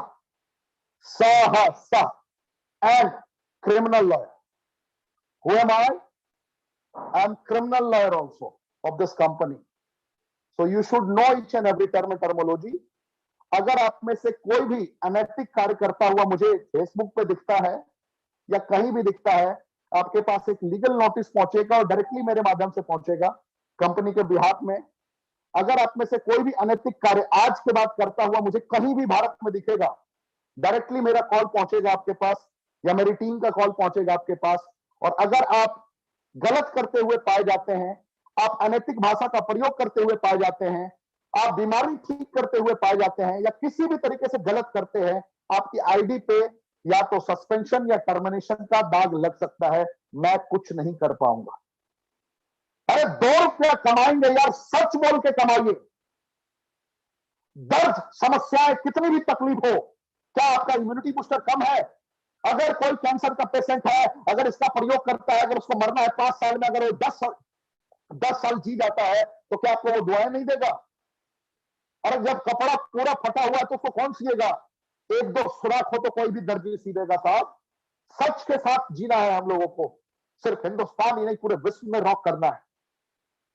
सह सह and criminal lawyer. Who am I? I am criminal lawyer also of this company. So you should know each and every term and terminology. अगर आप में से कोई भी अनैतिक कार्य करता हुआ मुझे फेसबुक पे दिखता है या कहीं भी दिखता है, आपके पास एक लीगल नोटिस पहुंचेगा और डायरेक्टली मेरे माध्यम से पहुंचेगा कंपनी के बिहाफ में। अगर आप में से कोई भी अनैतिक कार्य आज के बाद करता हुआ मुझे कहीं भी भारत में दिखेगा, डायरेक्टली मेरा कॉल पहुंचेगा आपके पास या मेरी टीम का कॉल पहुंचेगा आपके पास। और अगर आप गलत करते हुए पाए जाते हैं, आप अनैतिक भाषा का प्रयोग करते हुए पाए जाते हैं, आप बीमारी ठीक करते हुए पाए जाते हैं या किसी भी तरीके से गलत करते हैं, आपकी आईडी पे या तो सस्पेंशन या टर्मिनेशन का दाग लग सकता है। मैं कुछ नहीं कर पाऊंगा। अरे 2 रुपया कमाएंगे यार, सच बोल के कमाइए। दर्द, समस्याएं कितनी भी तकलीफ हो, क्या आपका इम्यूनिटी बूस्टर कम है? अगर कोई कैंसर का पेशेंट है, अगर इसका प्रयोग करता है, अगर उसको मरना है 5 साल में, अगर वो 10 साल जी जाता है, तो क्या आपको वो दुआएं नहीं देगा? और जब कपड़ा पूरा फटा हुआ है तो उसको कौन सिएगा? 1-2 सुराख हो तो कोई भी दर्जी सी देगा साहब। सच के साथ जीना है हम लोगों को। सिर्फ हिंदुस्तान ही नहीं, पूरे विश्व में रॉक करना है।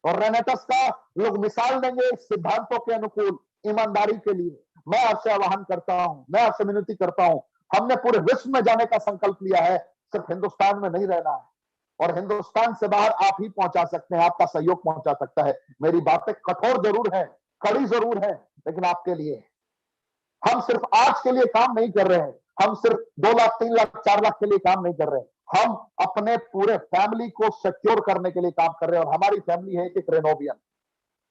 और रेनेटस का लोग मिसाल देंगे सिद्धांतों के अनुकूल, ईमानदारी के लिए। मैं आपसे आह्वान करता हूं, मैं आपसे विनती करता हूं, हमने पूरे विश्व में जाने का संकल्प लिया है, सिर्फ हिंदुस्तान में नहीं रहना है। और हिंदुस्तान से बाहर आप ही पहुंचा सकते हैं, आपका सहयोग पहुंचा सकता है। मेरी बातें कठोर जरूर है, कड़ी जरूर है, लेकिन आपके लिए। हम सिर्फ आज के लिए काम नहीं कर रहे हैं, हम सिर्फ 2 लाख 3 लाख 4 लाख के लिए काम नहीं कर रहे हैं, हम अपने पूरे फैमिली को सिक्योर करने के लिए काम कर रहे हैं। और हमारी फैमिली है एक रेनोवियन।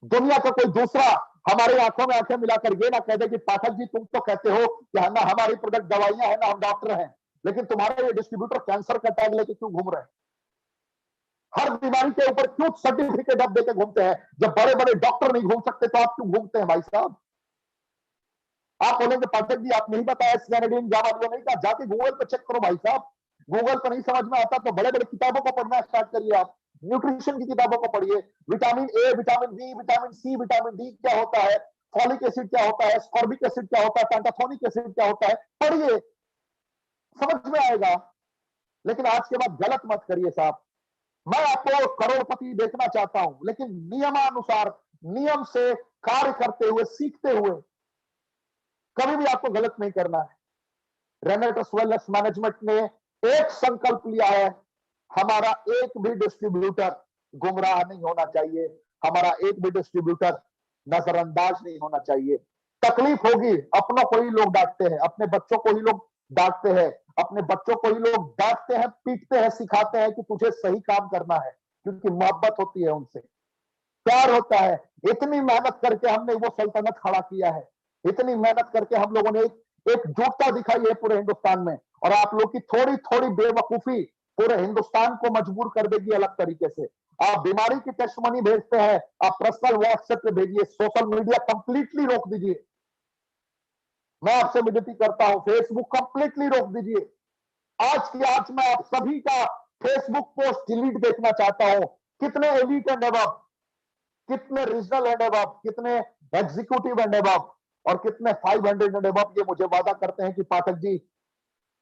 दुनिया का कोई दूसरा हमारी आंखों में आंखें मिलाकर ये ना कह दे कि पाठक जी तुम तो कहते हो कि ना हमारी प्रोडक्ट दवाइयां हैं, ना हम डॉक्टर हैं, लेकिन तुम्हारे ये डिस्ट्रीब्यूटर कैंसर का टैग लेके क्यों घूम रहे हैं? हर बीमारी के ऊपर क्यों सर्टिफिकेट अब देके घूमते हैं? जब बड़े बड़े डॉक्टर नहीं घूम सकते तो आप क्यों घूमते हैं भाई साहब? आप बोलेंगे पाठक जी आप नहीं बताया, सियानिडीन गामा नहीं कहा, जाके गूगल पे चेक करो भाई साहब। गूगल पर नहीं समझ में आता तो बड़े बड़े किताबों को पढ़ना स्टार्ट करिए। आप न्यूट्रिशन की किताबों को पढ़िए। Vitamin A, vitamin B, vitamin C, vitamin D क्या होता है, फॉलिक एसिड क्या होता है, स्कॉर्बिक एसिड क्या होता है, पैंटाथोनिक एसिड क्या होता है, पढ़िए, समझ में आएगा। लेकिन आज के बाद गलत मत करिए साहब। मैं आपको करोड़पति देखना चाहता हूं, लेकिन नियमानुसार, नियम से कार्य करते हुए, सीखते हुए, कभी भी आपको गलत नहीं करना है। रेनेटस वेलनेस मैनेजमेंट ने एक संकल्प लिया है, हमारा एक भी डिस्ट्रीब्यूटर गुमराह नहीं होना चाहिए, हमारा एक भी डिस्ट्रीब्यूटर नजरअंदाज नहीं होना चाहिए। तकलीफ होगी, अपनों को ही लोग डांटते हैं, अपने बच्चों को ही लोग डांटते हैं, अपने बच्चों को ही लोग डांटते हैं, पीटते हैं, सिखाते हैं कि तुझे सही काम करना है, क्योंकि मोहब्बत होती है उनसे, प्यार होता है। इतनी मेहनत करके हमने वो सल्तनत खड़ा किया है, इतनी मेहनत करके हम लोगों ने एकजुटता दिखाई है पूरे हिंदुस्तान में, और आप लोग की थोड़ी थोड़ी बेवकूफी पूरे हिंदुस्तान को मजबूर कर देगी अलग तरीके से। आप बीमारी की टेस्ट मनी भेजते हैं, आप पर्सनल व्हाट्सएप पे भेजिए, सोशल मीडिया कंप्लीटली रोक दीजिए। मैं आपसे विनती करता हूं, फेसबुक कंप्लीटली रोक दीजिए। आज की आज मैं आप सभी का फेसबुक पोस्ट डिलीट देखना चाहता हूं। कितने एलिट एंड अबव, कितने रीजनल एंड अबव, कितने एग्जीक्यूटिव एंड अबव, और कितने 500 एंड अबव ये मुझे वादा करते हैं कि पाठक जी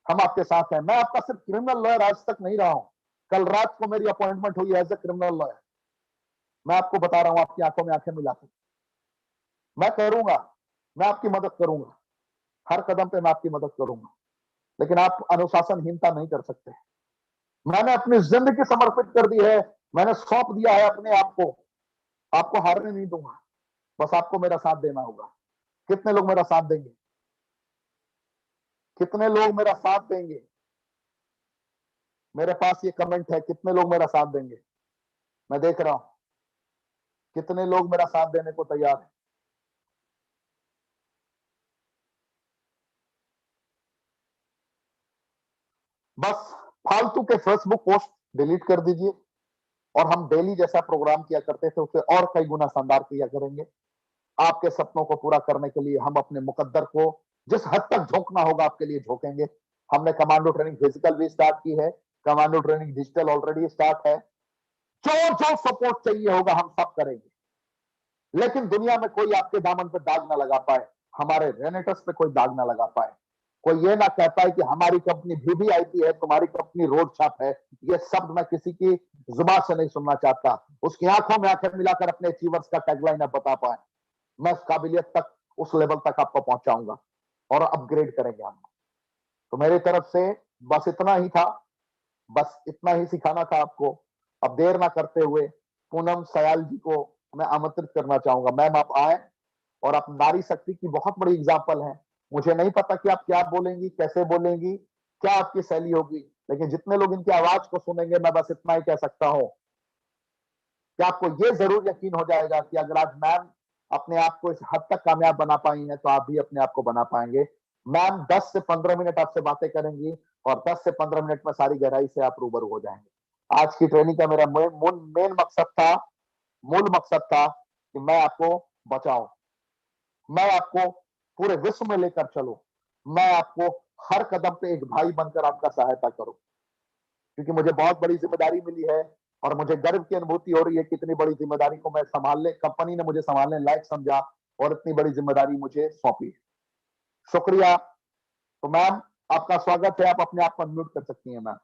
हम आपके साथ हैं। मैं आपका सिर्फ क्रिमिनल लॉयर आज तक नहीं रहा हूं, कल रात को मेरी अपॉइंटमेंट हुई एज ए क्रिमिनल लॉयर। मैं आपको बता रहा हूं, आपकी आंखों में आंखें मिलाकर मैं करूंगा, मैं आपकी मदद करूंगा, हर कदम पे मैं आपकी मदद करूंगा, लेकिन आप अनुशासनहीनता नहीं कर सकते। मैंने अपनी जिंदगी समर्पित कर दी है, मैंने सौंप दिया है अपने आप को, आपको हारने नहीं दूंगा, बस आपको मेरा साथ देना होगा। कितने लोग मेरा साथ देंगे? कितने लोग मेरा साथ देंगे? मेरे पास ये कमेंट है, कितने लोग मेरा साथ देंगे? मैं देख रहा हूं कितने लोग मेरा साथ देने को तैयार है। बस फालतू के फेसबुक पोस्ट डिलीट कर दीजिए, और हम डेली जैसा प्रोग्राम किया करते थे उससे और कई गुना शानदार किया करेंगे। आपके सपनों को पूरा करने के लिए हम अपने मुकद्दर को जिस हद तक झोंकना होगा आपके लिए झोंकेंगे। हमने कमांडो ट्रेनिंग फिजिकल भी स्टार्ट की है, commando training digital already start है। जो जो सपोर्ट चाहिए होगा हम सब करेंगे, लेकिन दुनिया में कोई आपके दामन पे दाग ना लगा पाए, हमारे रेनेटर्स पे कोई दाग ना लगा पाए, कोई ये ना कह पाए कि हमारी कंपनी वीवीआईपी है, तुम्हारी कंपनी रोड छाप है। ये शब्द मैं किसी की जुबान से नहीं सुनना चाहता। उसकी आंखों में आंखें मिलाकर अपने अचीवर्स का टैगलाइन आप बता पाए, मैं उस काबिलियत तक, उस लेवल तक आपको पहुंचाऊंगा, और अपग्रेड करेंगे हम। तो मेरी तरफ से बस इतना ही था, बस इतना ही सिखाना था आपको। अब देर ना करते हुए पूनम सयाल जी को मैं आमंत्रित करना चाहूंगा। मैम आप आए, और आप नारी शक्ति की बहुत बड़ी एग्जाम्पल है। मुझे नहीं पता कि आप क्या बोलेंगी, कैसे बोलेंगी, क्या आपकी शैली होगी, लेकिन जितने लोग इनकी आवाज को सुनेंगे मैं बस इतना ही कह सकता हूं कि आपको ये जरूर यकीन हो जाएगा कि अगर आज मैम अपने आप को इस हद तक कामयाब बना पाई हैं तो आप भी अपने आप को बना पाएंगे। मैम 10 से 15 मिनट आपसे बातें करेंगी, और 10 से 15 मिनट में सारी गहराई से आप रूबरू हो जाएंगे। आज की ट्रेनिंग का मेरा मेन मकसद था, मूल मकसद था कि मैं आपको बचाऊं, मैं आपको पूरे विश्व में लेकर चलूं, मैं आपको हर कदम पे एक भाई बनकर आपका सहायता करूं, क्योंकि मुझे बहुत बड़ी जिम्मेदारी मिली है, और मुझे गर्व की अनुभूति हो रही है कि इतनी बड़ी जिम्मेदारी को मैं संभालने, कंपनी ने मुझे संभालने लायक समझा, और इतनी बड़ी जिम्मेदारी मुझे सौंपी। शुक्रिया। तो मैम आपका स्वागत है, आप अपने आप को अनम्यूट कर सकती हैं। मैम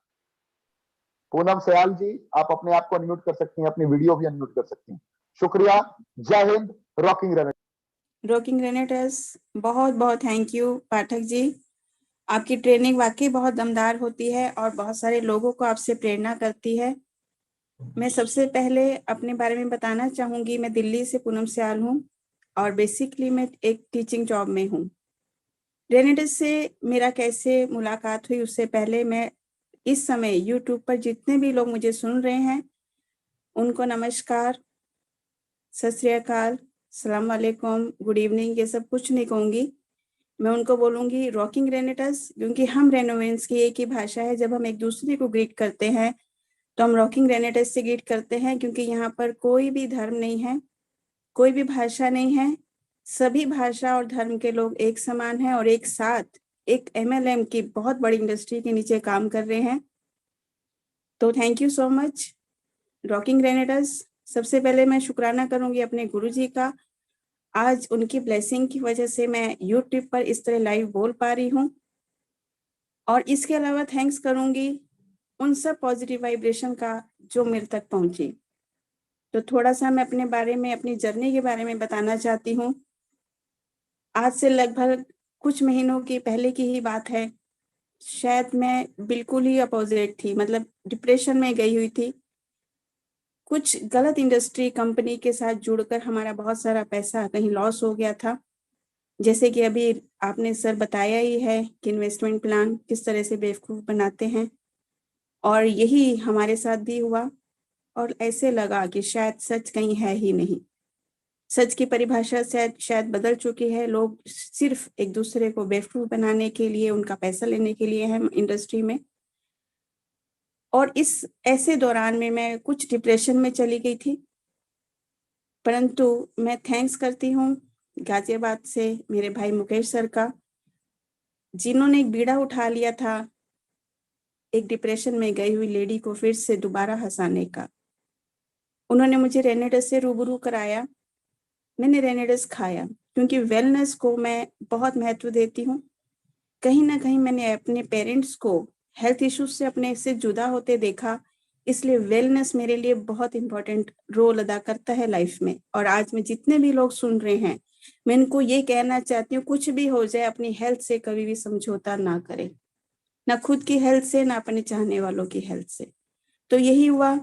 पूनम सयाल जी आप अपने आप को अनम्यूट कर सकती हैं, अपनी वीडियो भी अनम्यूट कर सकती हैं। शुक्रिया। जय हिंद। रॉकिंग रेनेटर्स, बहुत बहुत थैंक यू पाठक जी। आपकी ट्रेनिंग वाकई बहुत दमदार होती है और बहुत सारे लोगों को आपसे प्रेरणा करती है। मैं सबसे पहले अपने बारे में बताना चाहूंगी, मैं दिल्ली से पूनम सयाल हूँ और बेसिकली मैं एक टीचिंग जॉब में हूँ। रेनेटर्स से मेरा कैसे मुलाकात हुई उससे पहले मैं इस समय यूट्यूब पर जितने भी लोग मुझे सुन रहे हैं उनको नमस्कार, सत श्री अकाल, सलाम वालेकुम, गुड इवनिंग, ये सब कुछ नहीं कहूंगी। मैं उनको बोलूंगी रॉकिंग रेनेटर्स, क्योंकि हम रेनोवेंस की एक ही भाषा है। जब हम एक दूसरे को ग्रीट करते हैं तो हम रॉकिंग रेनेटर्स से ग्रीट करते हैं, क्योंकि यहाँ पर कोई भी धर्म नहीं है, कोई भी भाषा नहीं है। सभी भाषा और धर्म के लोग एक समान हैं और एक साथ एक MLM की बहुत बड़ी इंडस्ट्री के नीचे काम कर रहे हैं। तो thank you so much rocking रेनेटर्स। सबसे पहले मैं शुक्राना करूंगी अपने गुरुजी का। आज उनकी ब्लेसिंग की वजह से मैं यूट्यूब पर इस तरह लाइव बोल पा रही हूँ, और इसके अलावा थैंक्स करूंगी उन सब पॉजिटिव वाइब्रेशन का जो मेरे तक पहुंची। तो थोड़ा सा मैं अपने बारे में, अपनी जर्नी के बारे में बताना चाहती हूँ। आज से लगभग कुछ महीनों की पहले की ही बात है। शायद मैं बिल्कुल ही अपोजिट थी, मतलब डिप्रेशन में गई हुई थी। कुछ गलत इंडस्ट्री कंपनी के साथ जुड़कर हमारा बहुत सारा पैसा कहीं लॉस हो गया था। जैसे कि अभी आपने सर बताया ही है कि इन्वेस्टमेंट प्लान किस तरह से बेवकूफ़ बनाते हैं, और यही हमारे साथ भी हुआ। और ऐसे लगा कि शायद सच कहीं है ही नहीं। सच की परिभाषा शायद बदल चुकी है। लोग सिर्फ एक दूसरे को बेवकूफ़ बनाने के लिए, उनका पैसा लेने के लिए है इंडस्ट्री में। और इस ऐसे दौरान में मैं कुछ डिप्रेशन में चली गई थी। परंतु मैं थैंक्स करती हूँ गाजियाबाद से मेरे भाई मुकेश सर का, जिन्होंने एक बीड़ा उठा लिया था एक डिप्रेशन में गई हुई लेडी को फिर से दोबारा हंसाने का। उन्होंने मुझे रेनेडस से रूबरू कराया। मैंने रेनेडस खाया क्योंकि वेलनेस को मैं बहुत महत्व देती हूँ। कहीं ना कहीं मैंने अपने पेरेंट्स को हेल्थ इश्यूज से अपने से जुदा होते देखा, इसलिए वेलनेस मेरे लिए बहुत इंपॉर्टेंट रोल अदा करता है लाइफ में। और आज में जितने भी लोग सुन रहे हैं, मैं इनको ये कहना चाहती हूँ, कुछ भी हो जाए अपनी हेल्थ से कभी भी समझौता ना करें, ना खुद की हेल्थ से, ना अपने चाहने वालों की हेल्थ से। तो यही हुआ।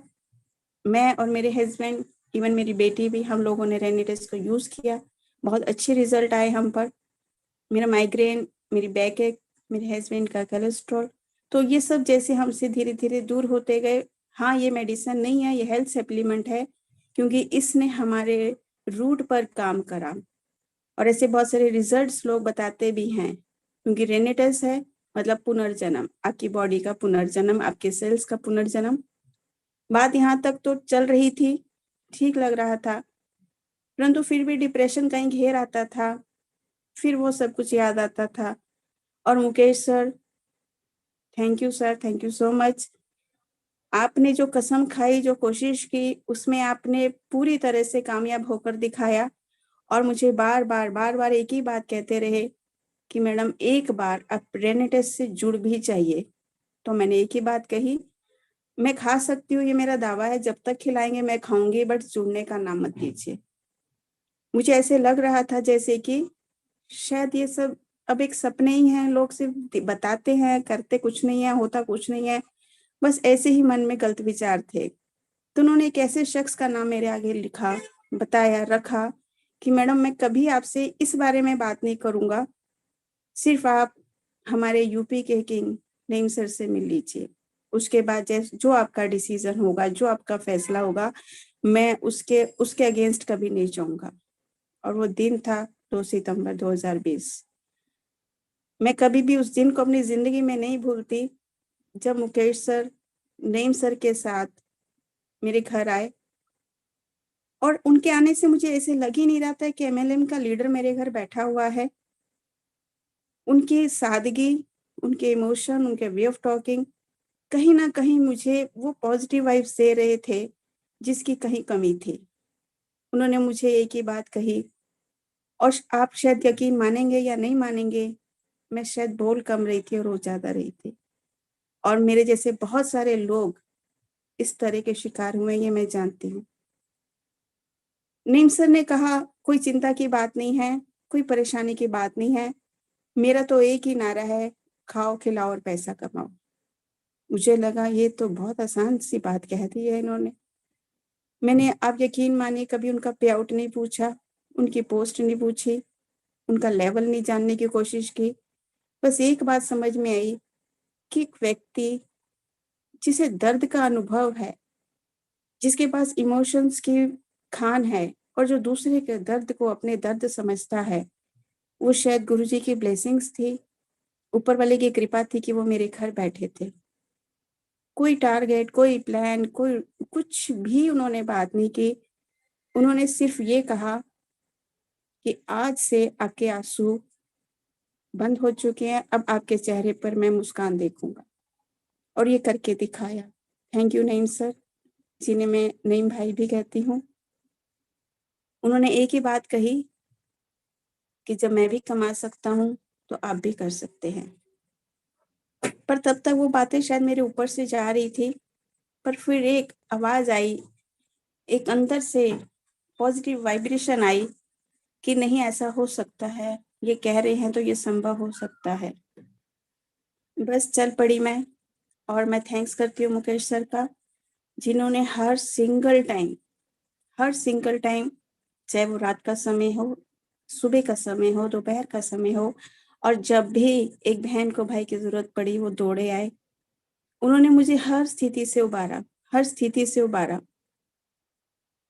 मैं और मेरे हस्बैंड, इवन मेरी बेटी भी, हम लोगों ने रेनिडेस को यूज किया। बहुत अच्छे रिजल्ट आए हम पर। मेरा माइग्रेन, मेरी बैक एक, मेरे हस्बैंड का कोलेस्ट्रॉल, तो ये सब जैसे हमसे धीरे धीरे दूर होते गए। हाँ, ये मेडिसिन नहीं है, ये हेल्थ सप्लीमेंट है, क्योंकि इसने हमारे रूट पर काम करा। और ऐसे बहुत सारे रिजल्ट्स लोग बताते भी हैं, क्योंकि रेनेटस है मतलब पुनर्जन्म, आपकी बॉडी का पुनर्जन्म, आपके सेल्स का पुनर्जन्म। बात यहाँ तक तो चल रही थी, ठीक लग रहा था, परंतु फिर भी डिप्रेशन कहीं घेर आता था। फिर वो सब कुछ याद आता था। और Mukesh sir, thank you sir, thank you so much. आपने जो कसम खाई, जो कोशिश की, उसमें आपने पूरी तरह से कामयाब होकर दिखाया। और मुझे बार बार बार बार एक ही बात कहते रहे कि मैडम एक बार आप रेनेटेस से जुड़ भी चाहिए। तो मैंने एक ही बात कही, मैं खा सकती हूँ, ये मेरा दावा है, जब तक खिलाएंगे मैं खाऊंगी, बट जुड़ने का नाम मत लीजिए। मुझे ऐसे लग रहा था जैसे कि शायद ये सब अब एक सपने ही हैं, लोग सिर्फ बताते हैं, करते कुछ नहीं है, होता कुछ नहीं है, बस ऐसे ही मन में गलत विचार थे। तो उन्होंने एक ऐसे शख्स का नाम मेरे आगे लिखा, बताया, रखा कि मैडम मैं कभी आपसे इस बारे में बात नहीं करूंगा, सिर्फ आप हमारे यूपी के किंग नईम सर से मिल लीजिए। उसके बाद जैसे जो आपका डिसीजन होगा, जो आपका फैसला होगा, मैं उसके उसके अगेंस्ट कभी नहीं जाऊंगा। और वो दिन था 2 सितंबर 2020। मैं कभी भी उस दिन को अपनी जिंदगी में नहीं भूलती, जब मुकेश सर नईम सर के साथ मेरे घर आए। और उनके आने से मुझे ऐसे लग ही नहीं रहा था कि एमएलएम का लीडर मेरे घर बैठा हुआ है। उनकी सादगी, उनके इमोशन, उनके वे ऑफ टॉकिंग, कहीं ना कहीं मुझे वो पॉजिटिव वाइब्स दे रहे थे जिसकी कहीं कमी थी। उन्होंने मुझे एक ही बात कही, और आप शायद यकीन मानेंगे या नहीं मानेंगे, मैं शायद बोल कम रही थी और वो ज्यादा रही थी। और मेरे जैसे बहुत सारे लोग इस तरह के शिकार हुए, ये मैं जानती हूँ। नीम सर ने कहा, कोई चिंता की बात नहीं है, कोई परेशानी की बात नहीं है, मेरा तो एक ही नारा है, खाओ खिलाओ और पैसा कमाओ। मुझे लगा ये तो बहुत आसान सी बात कह दी है इन्होंने। मैंने, आप यकीन मानिए, कभी उनका पे आउट नहीं पूछा, उनकी पोस्ट नहीं पूछी, उनका लेवल नहीं जानने की कोशिश की। बस एक बात समझ में आई कि एक व्यक्ति जिसे दर्द का अनुभव है, जिसके पास इमोशंस की खान है, और जो दूसरे के दर्द को अपने दर्द समझता है, वो शायद गुरुजी की ब्लेसिंग्स थी, ऊपर वाले की कृपा थी कि वो मेरे घर बैठे थे। कोई टारगेट, कोई प्लान, कोई कुछ भी उन्होंने बात नहीं की। उन्होंने सिर्फ ये कहा कि आज से आपके आंसू बंद हो चुके हैं, अब आपके चेहरे पर मैं मुस्कान देखूंगा। और ये करके दिखाया। थैंक यू नईम सर, जिन्हें मैं नईम भाई भी कहती हूँ। उन्होंने एक ही बात कही कि जब मैं भी कमा सकता हूँ तो आप भी कर सकते हैं। पर तब तक वो बातें शायद मेरे ऊपर से जा रही थी, पर फिर एक आवाज आई, एक अंदर से पॉजिटिव वाइब्रेशन आई कि नहीं, ऐसा हो सकता है, ये कह रहे हैं तो ये संभव हो सकता है। बस चल पड़ी मैं। और मैं थैंक्स करती हूँ मुकेश सर का, जिन्होंने हर सिंगल टाइम, चाहे वो रात का समय हो, सुबह का समय हो, दोपहर का समय हो, और जब भी एक बहन को भाई की जरूरत पड़ी वो दौड़े आए। उन्होंने मुझे हर स्थिति से उबारा।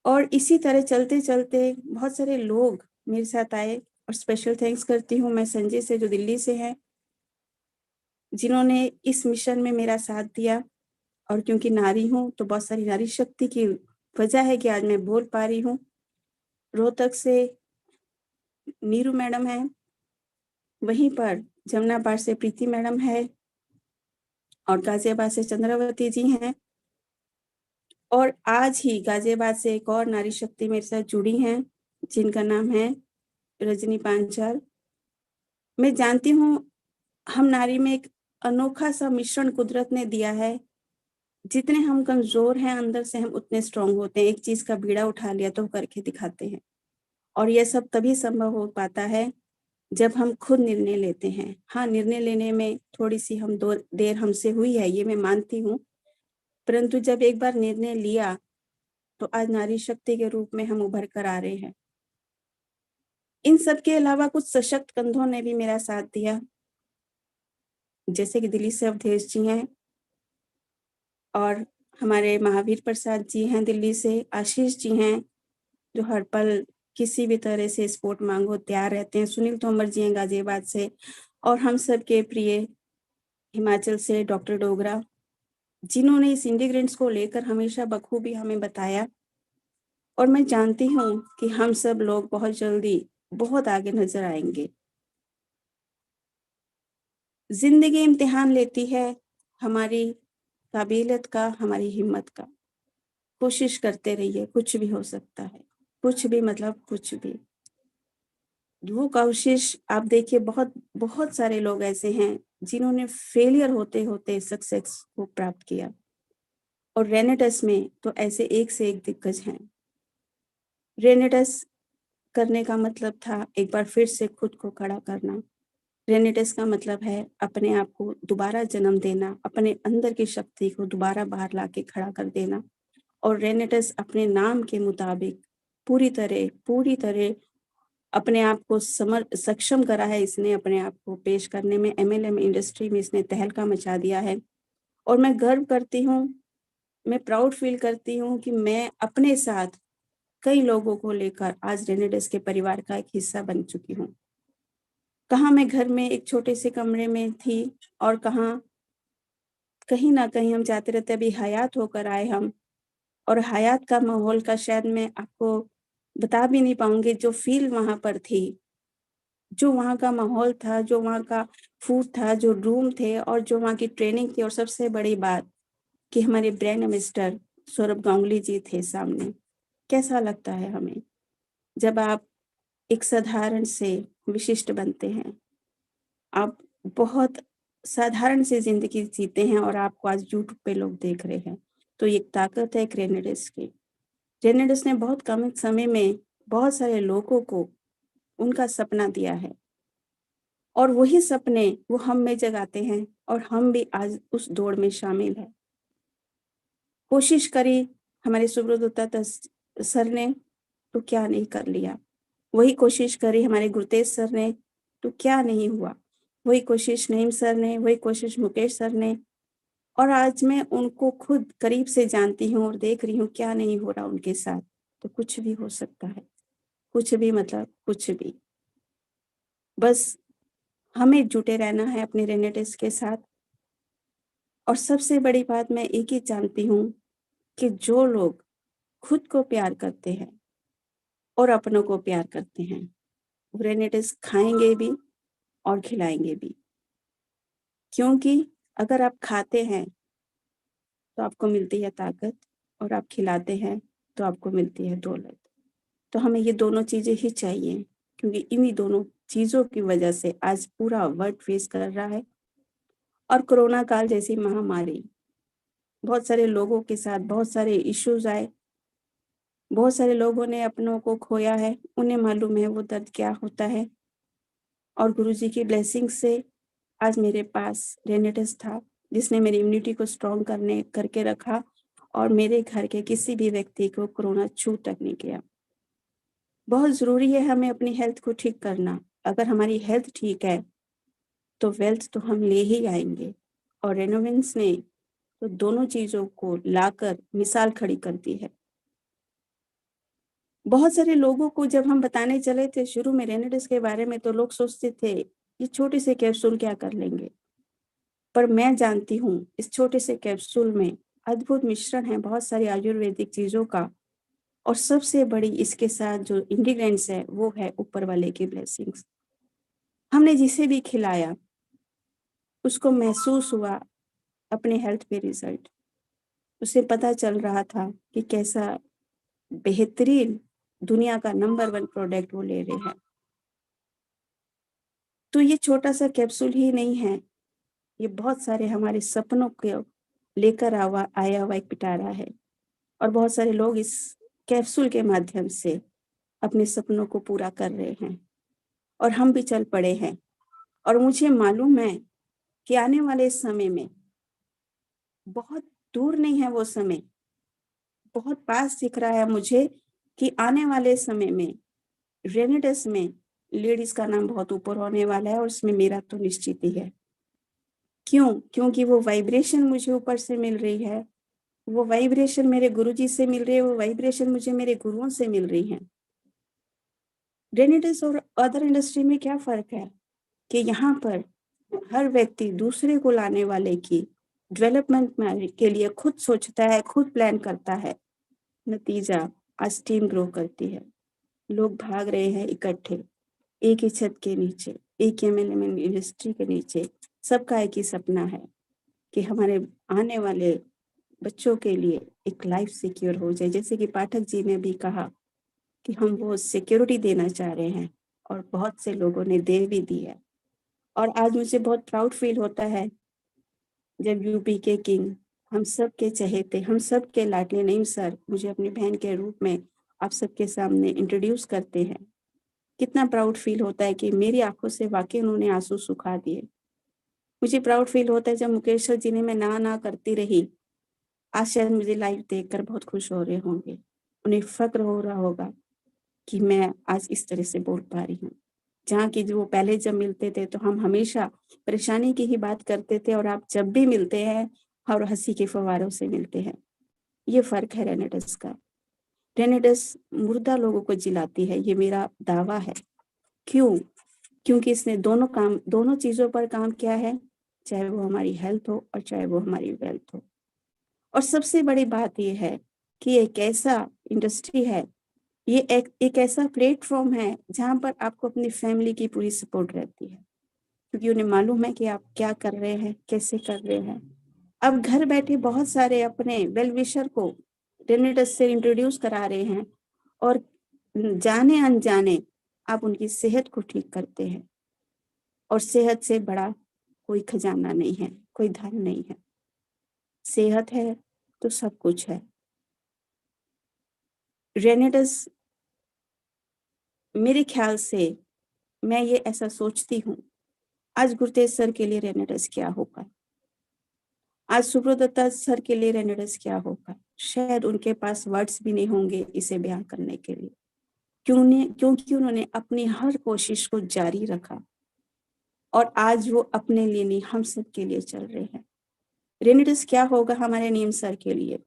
और इसी तरह चलते चलते बहुत सारे लोग मेरे साथ आए। और स्पेशल थैंक्स करती हूँ मैं संजय से, जो दिल्ली से है, जिन्होंने इस मिशन में मेरा साथ दिया। और क्योंकि नारी हूँ तो बहुत सारी नारी शक्ति की वजह है कि आज मैं बोल पा रही हूँ। रोहतक से नीरू मैडम है, वहीं पर जमुनाबाद से प्रीति मैडम है, और गाजियाबाद से चंद्रावती जी हैं। और आज ही गाजियाबाद से एक और नारी शक्ति मेरे साथ जुड़ी हैं, जिनका नाम है रजनी पांचाल। मैं जानती हूँ हम नारी में एक अनोखा सा मिश्रण कुदरत ने दिया है। जितने हम कमजोर हैं अंदर से, हम उतने स्ट्रांग होते हैं। एक चीज का बीड़ा उठा लिया तो करके दिखाते हैं। और यह सब तभी संभव हो पाता है जब हम खुद निर्णय लेते हैं। हाँ, निर्णय लेने में थोड़ी सी हम देर हमसे हुई है, ये मैं मानती हूँ। परंतु जब एक बार निर्णय लिया तो आज नारी शक्ति के रूप में हम उभर कर आ रहे हैं। इन सब के अलावा कुछ सशक्त कंधों ने भी मेरा साथ दिया, जैसे कि दिल्ली से अवधेश जी हैं, और हमारे महावीर प्रसाद जी हैं दिल्ली से, आशीष जी हैं जो हर पल किसी भी तरह से सपोर्ट मांगो तैयार रहते हैं, सुनील तोमर जी हैं गाजियाबाद से, और हम सब के प्रिय हिमाचल से डॉक्टर डोगरा, जिन्होंने इस इंटीग्रेंट्स को लेकर हमेशा बखूबी हमें बताया। और मैं जानती हूँ कि हम सब लोग बहुत जल्दी बहुत आगे नजर आएंगे। जिंदगी इम्तिहान लेती है हमारी काबिलियत का, हमारी हिम्मत का। कोशिश करते रहिए, कुछ भी हो सकता है, कुछ भी मतलब कुछ भी। वो कोशिश आप देखिए, बहुत बहुत सारे लोग ऐसे हैं जिन्होंने फेलियर होते होते सक्सेस को प्राप्त किया, और रेनेटस में तो ऐसे एक से एक दिग्गज हैं। रेनेटस करने का मतलब था एक बार फिर से खुद को खड़ा करना। रेनेटस का मतलब है अपने आप को दोबारा जन्म देना, अपने अंदर की शक्ति को दोबारा बाहर लाके खड़ा कर देना। और रेनेटस अपने नाम के मुताबिक पूरी तरह अपने आप को सक्षम करा है। इसने अपने आप को पेश करने में एमएलएम इंडस्ट्री में इसने तहलका मचा दिया है। और मैं गर्व करती हूँ, मैं प्राउड फील करती हूँ कि मैं अपने साथ कई लोगों को लेकर आज रेनेडस के परिवार का एक हिस्सा बन चुकी हूँ। कहाँ मैं घर में एक छोटे से कमरे में थी, और कहाँ कहीं ना कहीं हम जाते रहते। अभी हयात होकर आए हम, और हयात का माहौल का शायद मैं आपको बता भी नहीं पाऊंगी। जो फील वहां पर थी, जो वहाँ का माहौल था, जो वहाँ का फूड था, जो रूम थे, और जो वहाँ की ट्रेनिंग थी, और सबसे बड़ी बात कि हमारे ब्रांड एम्बेसडर सौरभ गांगुली जी थे सामने। कैसा लगता है हमें जब आप एक साधारण से विशिष्ट बनते हैं। आप बहुत साधारण से जिंदगी जीते हैं और आपको आज यूट्यूब पे लोग देख रहे हैं। तो ये ताकत है ग्रेनेडस की। ग्रेनेडस ने बहुत कम समय में बहुत सारे लोगों को उनका सपना दिया है, और वही सपने वो हम में जगाते हैं, और हम भी आज उस दौड़ में शामिल हैं। कोशिश करी हमारे सुब्रतदत्ता सर ने, तो क्या नहीं कर लिया। वही कोशिश करी हमारे गुरतेज सर ने, तो क्या नहीं हुआ। वही कोशिश नईम सर ने, वही कोशिश मुकेश सर ने। और आज मैं उनको खुद करीब से जानती हूँ और देख रही हूँ क्या नहीं हो रहा उनके साथ। तो कुछ भी हो सकता है, कुछ भी मतलब कुछ भी। बस हमें जुटे रहना है अपने रेनेटिव्स के साथ। और सबसे बड़ी बात मैं एक ही जानती हूँ कि जो लोग खुद को प्यार करते हैं और अपनों को प्यार करते हैं, वो रेनेटिव्स खाएंगे भी और खिलाएंगे भी। क्योंकि अगर आप खाते हैं तो आपको मिलती है ताकत, और आप खिलाते हैं तो आपको मिलती है दौलत। तो हमें ये दोनों चीजें ही चाहिए, क्योंकि इन्हीं दोनों चीजों की वजह से आज पूरा वर्ल्ड फेस कर रहा है। और कोरोना काल जैसी महामारी, बहुत सारे लोगों के साथ बहुत सारे इश्यूज आए। बहुत सारे लोगों ने अपनों को खोया है, उन्हें मालूम है वो दर्द क्या होता है। और गुरुजी की ब्लेसिंग से आज मेरे पास रेनेटस था जिसने मेरी इम्यूनिटी को स्ट्रॉन्ग करके रखा और मेरे घर के किसी भी व्यक्ति को कोरोना छू तक नहीं किया। बहुत ज़रूरी है हमें अपनी हेल्थ को ठीक करना। अगर हमारी हेल्थ ठीक है तो वेल्थ तो हम ले ही आएंगे, और रेनोवेंस ने तो दोनों चीज़ों को लाकर मिसाल खड़ी कर दी है। बहुत सारे लोगों को जब हम बताने चले थे शुरू में रेनेडिस के बारे में, तो लोग सोचते थे ये छोटे से कैप्सूल क्या कर लेंगे, पर मैं जानती हूँ इस छोटे से कैप्सूल में अद्भुत मिश्रण है बहुत सारी आयुर्वेदिक चीज़ों का, और सबसे बड़ी इसके साथ जो इंग्रेडिएंट्स है वो है ऊपर वाले की ब्लेसिंग्स। हमने जिसे भी खिलाया उसको महसूस हुआ अपने हेल्थ पे रिजल्ट, उसे पता चल रहा था कि कैसा बेहतरीन दुनिया का नंबर 1 प्रोडक्ट वो ले रहे हैं। तो ये छोटा सा कैप्सूल ही नहीं है, ये बहुत सारे हमारे सपनों को लेकर आया हुआ एक पिटारा है, और बहुत सारे लोग इस कैप्सूल के माध्यम से अपने सपनों को पूरा कर रहे हैं, और हम भी चल पड़े हैं। और मुझे मालूम है कि आने वाले समय में, बहुत दूर नहीं है वो समय, बहुत पास दिख रहा है मुझे कि आने वाले समय में रेनेडिस में लेडीज का नाम बहुत ऊपर होने वाला है, और उसमें मेरा तो निश्चित ही है। क्यों? क्योंकि वो वाइब्रेशन मुझे ऊपर से मिल रही है, वो वाइब्रेशन मेरे गुरुजी से मिल रही है, वो वाइब्रेशन मुझे मेरे गुरुओं से मिल रही है। रेनेडिस और अदर इंडस्ट्री में क्या फर्क है कि यहाँ पर हर व्यक्ति दूसरे को लाने वाले की डेवलपमेंट के लिए खुद सोचता है, खुद प्लान करता है, नतीजा आज टीम ग्रो करती है। लोग भाग रहे हैं इकट्ठे, एक ही छत के नीचे, एक ही एमएलएम इंडस्ट्री के नीचे। सबका एक ही सपना है कि हमारे आने वाले बच्चों के लिए एक लाइफ सिक्योर हो जाए। जैसे कि पाठक जी ने भी कहा कि हम वो सिक्योरिटी देना चाह रहे हैं, और बहुत से लोगों ने दे भी दी है। और आज मुझे बहुत प्राउड फील होता है जब यूपी के किंग, हम सब के चहेते, हम सब के लाडले नईम सर मुझे अपनी बहन के रूप में आप सबके सामने इंट्रोड्यूस करते हैं। कितना प्राउड फील होता है कि मेरी आंखों से वाकई उन्होंने आंसू सुखा दिए। मुझे प्राउड फील होता है जब मुकेश सर जी ने मैं ना करती रही, आज शायद मुझे लाइव देखकर बहुत खुश हो रहे होंगे, उन्हें फक्र हो रहा होगा कि मैं आज इस तरह से बोल पा रही हूँ। जहाँ की जो पहले जब मिलते थे तो हम हमेशा परेशानी की ही बात करते थे, और आप जब भी मिलते हैं और हंसी के फव्वारों से मिलते हैं। ये फर्क है रेनेडिस का। रेनेडिस मुर्दा लोगों को जिलाती है, ये मेरा दावा है। क्यों? क्योंकि इसने दोनों चीजों पर काम किया है, चाहे वो हमारी हेल्थ हो और चाहे वो हमारी वेल्थ हो। और सबसे बड़ी बात यह है कि एक ऐसा इंडस्ट्री है, ये एक ऐसा प्लेटफॉर्म है जहां पर आपको अपनी फैमिली की पूरी सपोर्ट रहती है, क्योंकि उन्हें मालूम है कि आप क्या कर रहे हैं, कैसे कर रहे हैं। अब घर बैठे बहुत सारे अपने वेल विशर को रेनेडिस से इंट्रोड्यूस करा रहे हैं, और जाने अनजाने आप उनकी सेहत को ठीक करते हैं, और सेहत से बड़ा कोई खजाना नहीं है, कोई धन नहीं है। सेहत है तो सब कुछ है। रेनेडिस, मेरे ख्याल से, मैं ये ऐसा सोचती हूँ, आज गुरुतेज सर के लिए रेनेडिस क्या होगा, आज सुब्रतदत्ता सर के लिए रेनेडिस क्या होगा। शायद उनके पास वर्ड्स भी नहीं होंगे इसे बयान करने के लिए, क्योंकि उन्होंने अपनी हर कोशिश को जारी रखा, और आज वो अपने लिए नहीं हम सब के लिए चल रहे हैं। रेनेडिस क्या होगा हमारे नीम सर के लिए,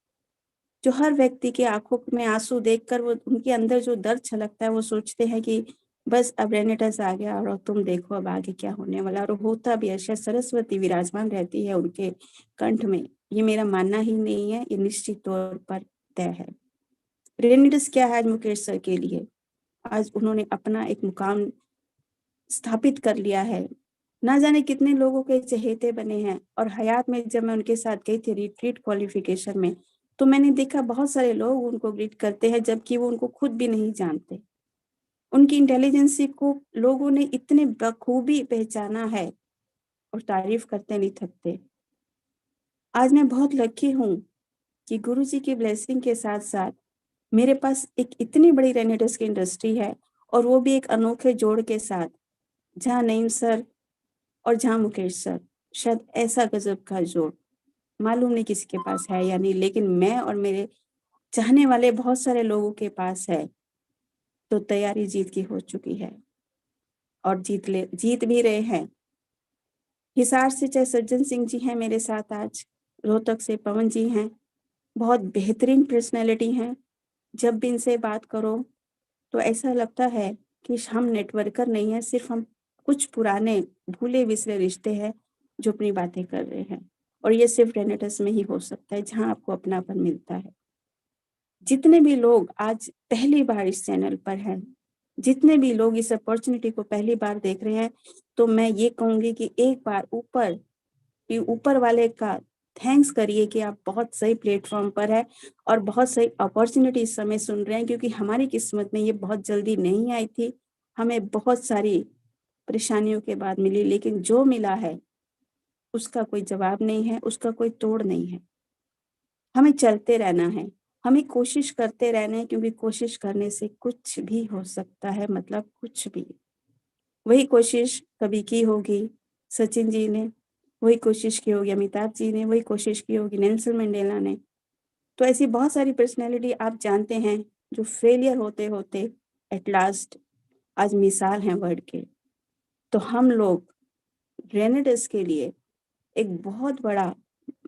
जो हर व्यक्ति की आंखों में आंसू देखकर वो उनके अंदर जो दर्द छलकता है, वो सोचते हैं कि बस अब रेनेडिस आ गया और तुम देखो अब आगे क्या होने वाला। और होता भी है, शायद सरस्वती विराजमान रहती है उनके कंठ में। ये मेरा मानना ही नहीं है, ये निश्चित तौर पर तय है। रेनेडिस क्या है आज मुकेश सर के लिए, आज उन्होंने अपना एक मुकाम स्थापित कर लिया है, ना जाने कितने लोगों के चहेते बने हैं। और हयात में जब मैं उनके साथ गई थी रिट्रीट क्वालिफिकेशन में, तो मैंने देखा बहुत सारे लोग उनको ग्रीट करते हैं जबकि वो उनको खुद भी नहीं जानते। उनकी इंटेलिजेंसी को लोगों ने इतने बखूबी पहचाना है, और तारीफ करते नहीं थकते। आज मैं बहुत लकी हूँ कि गुरुजी की ब्लेसिंग के साथ साथ मेरे पास एक इतनी बड़ी रेनेडिस की इंडस्ट्री है, और वो भी एक अनोखे जोड़ के साथ, जहाँ नईम सर और जहाँ मुकेश सर, शायद ऐसा गजब का जोड़ मालूम नहीं किसी के पास है या नहीं, लेकिन मैं और मेरे चाहने वाले बहुत सारे लोगों के पास है। तो तैयारी जीत की हो चुकी है और जीत भी रहे हैं। हिसार से चाहे सज्जन सिंह जी हैं मेरे साथ आज, रोहतक से पवन जी हैं, बहुत बेहतरीन पर्सनैलिटी हैं। जब भी इनसे बात करो तो ऐसा लगता है कि हम नेटवर्कर नहीं है, सिर्फ हम कुछ पुराने भूले बिसरे रिश्ते हैं जो अपनी बातें कर रहे हैं। और ये सिर्फ रेनेटस में ही हो सकता है जहाँ आपको अपनापन मिलता है। जितने भी लोग आज पहली बार इस चैनल पर हैं, जितने भी लोग इस अपॉर्चुनिटी को पहली बार देख रहे हैं, तो मैं ये कहूंगी कि एक बार ऊपर वाले का थैंक्स करिए कि आप बहुत सही प्लेटफॉर्म पर है और बहुत सही अपॉर्चुनिटी इस समय सुन रहे हैं, क्योंकि हमारी किस्मत में ये बहुत जल्दी नहीं आई थी। हमें बहुत सारी परेशानियों के बाद मिली, लेकिन जो मिला है उसका कोई जवाब नहीं है, उसका कोई तोड़ नहीं है। हमें चलते रहना है, हमें कोशिश करते रहना है, क्योंकि कोशिश करने से कुछ भी हो सकता है, मतलब कुछ भी। वही कोशिश कभी की होगी सचिन जी ने, वही कोशिश की होगी अमिताभ जी ने, वही कोशिश की होगी नेल्सन मंडेला ने। तो ऐसी बहुत सारी पर्सनैलिटी आप जानते हैं जो फेलियर होते होते एट लास्ट आज मिसाल हैं वर्ड के। तो हम लोग रेनेडस के लिए एक बहुत बड़ा,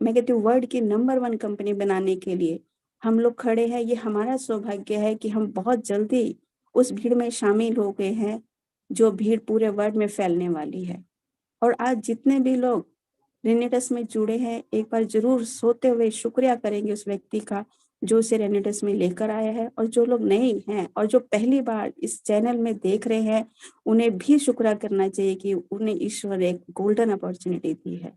मैं कहती हूँ वर्ल्ड की नंबर 1 कंपनी बनाने के लिए हम लोग खड़े हैं। ये हमारा सौभाग्य है कि हम बहुत जल्दी उस भीड़ में शामिल हो गए हैं, जो भीड़ पूरे वर्ल्ड में फैलने वाली है। और आज जितने भी लोग रेनेटस में जुड़े हैं, एक बार जरूर सोते हुए शुक्रिया करेंगे उस व्यक्ति का जो उसे रेनेटस में लेकर आया है। और जो लोग नहीं हैं और जो पहली बार इस चैनल में देख रहे हैं, उन्हें भी शुक्रिया करना चाहिए कि उन्हें ईश्वर एक गोल्डन अपॉर्चुनिटी दी है।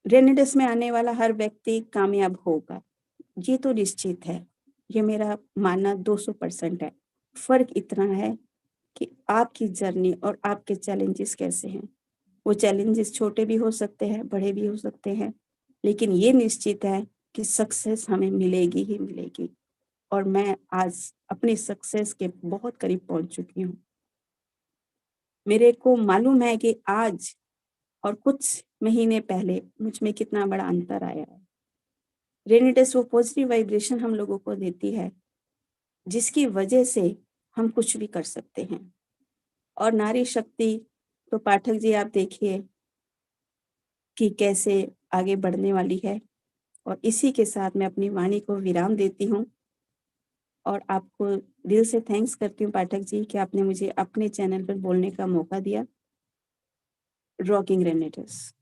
रेनेडस में आने वाला हर व्यक्ति कामयाब होगा, ये तो निश्चित है। ये मेरा मानना 200% है। फर्क इतना है कि आपकी जर्नी और आपके चैलेंजेस कैसे हैं। वो चैलेंजेस छोटे भी हो सकते हैं, बड़े भी हो सकते हैं, लेकिन ये निश्चित है कि सक्सेस हमें मिलेगी ही मिलेगी। और मैं आज अपनी सक्सेस के बहुत करीब पहुंच चुकी हूँ। मेरे को मालूम है कि आज और कुछ महीने पहले मुझ में कितना बड़ा अंतर आया है। रेनिटेस वो पॉजिटिव वाइब्रेशन हम लोगों को देती है जिसकी वजह से हम कुछ भी कर सकते हैं। और नारी शक्ति तो पाठक जी आप देखिए कि कैसे आगे बढ़ने वाली है। और इसी के साथ मैं अपनी वाणी को विराम देती हूँ और आपको दिल से थैंक्स करती हूँ पाठक जी कि आपने मुझे अपने चैनल पर बोलने का मौका दिया। रॉकिंग रेनेटस।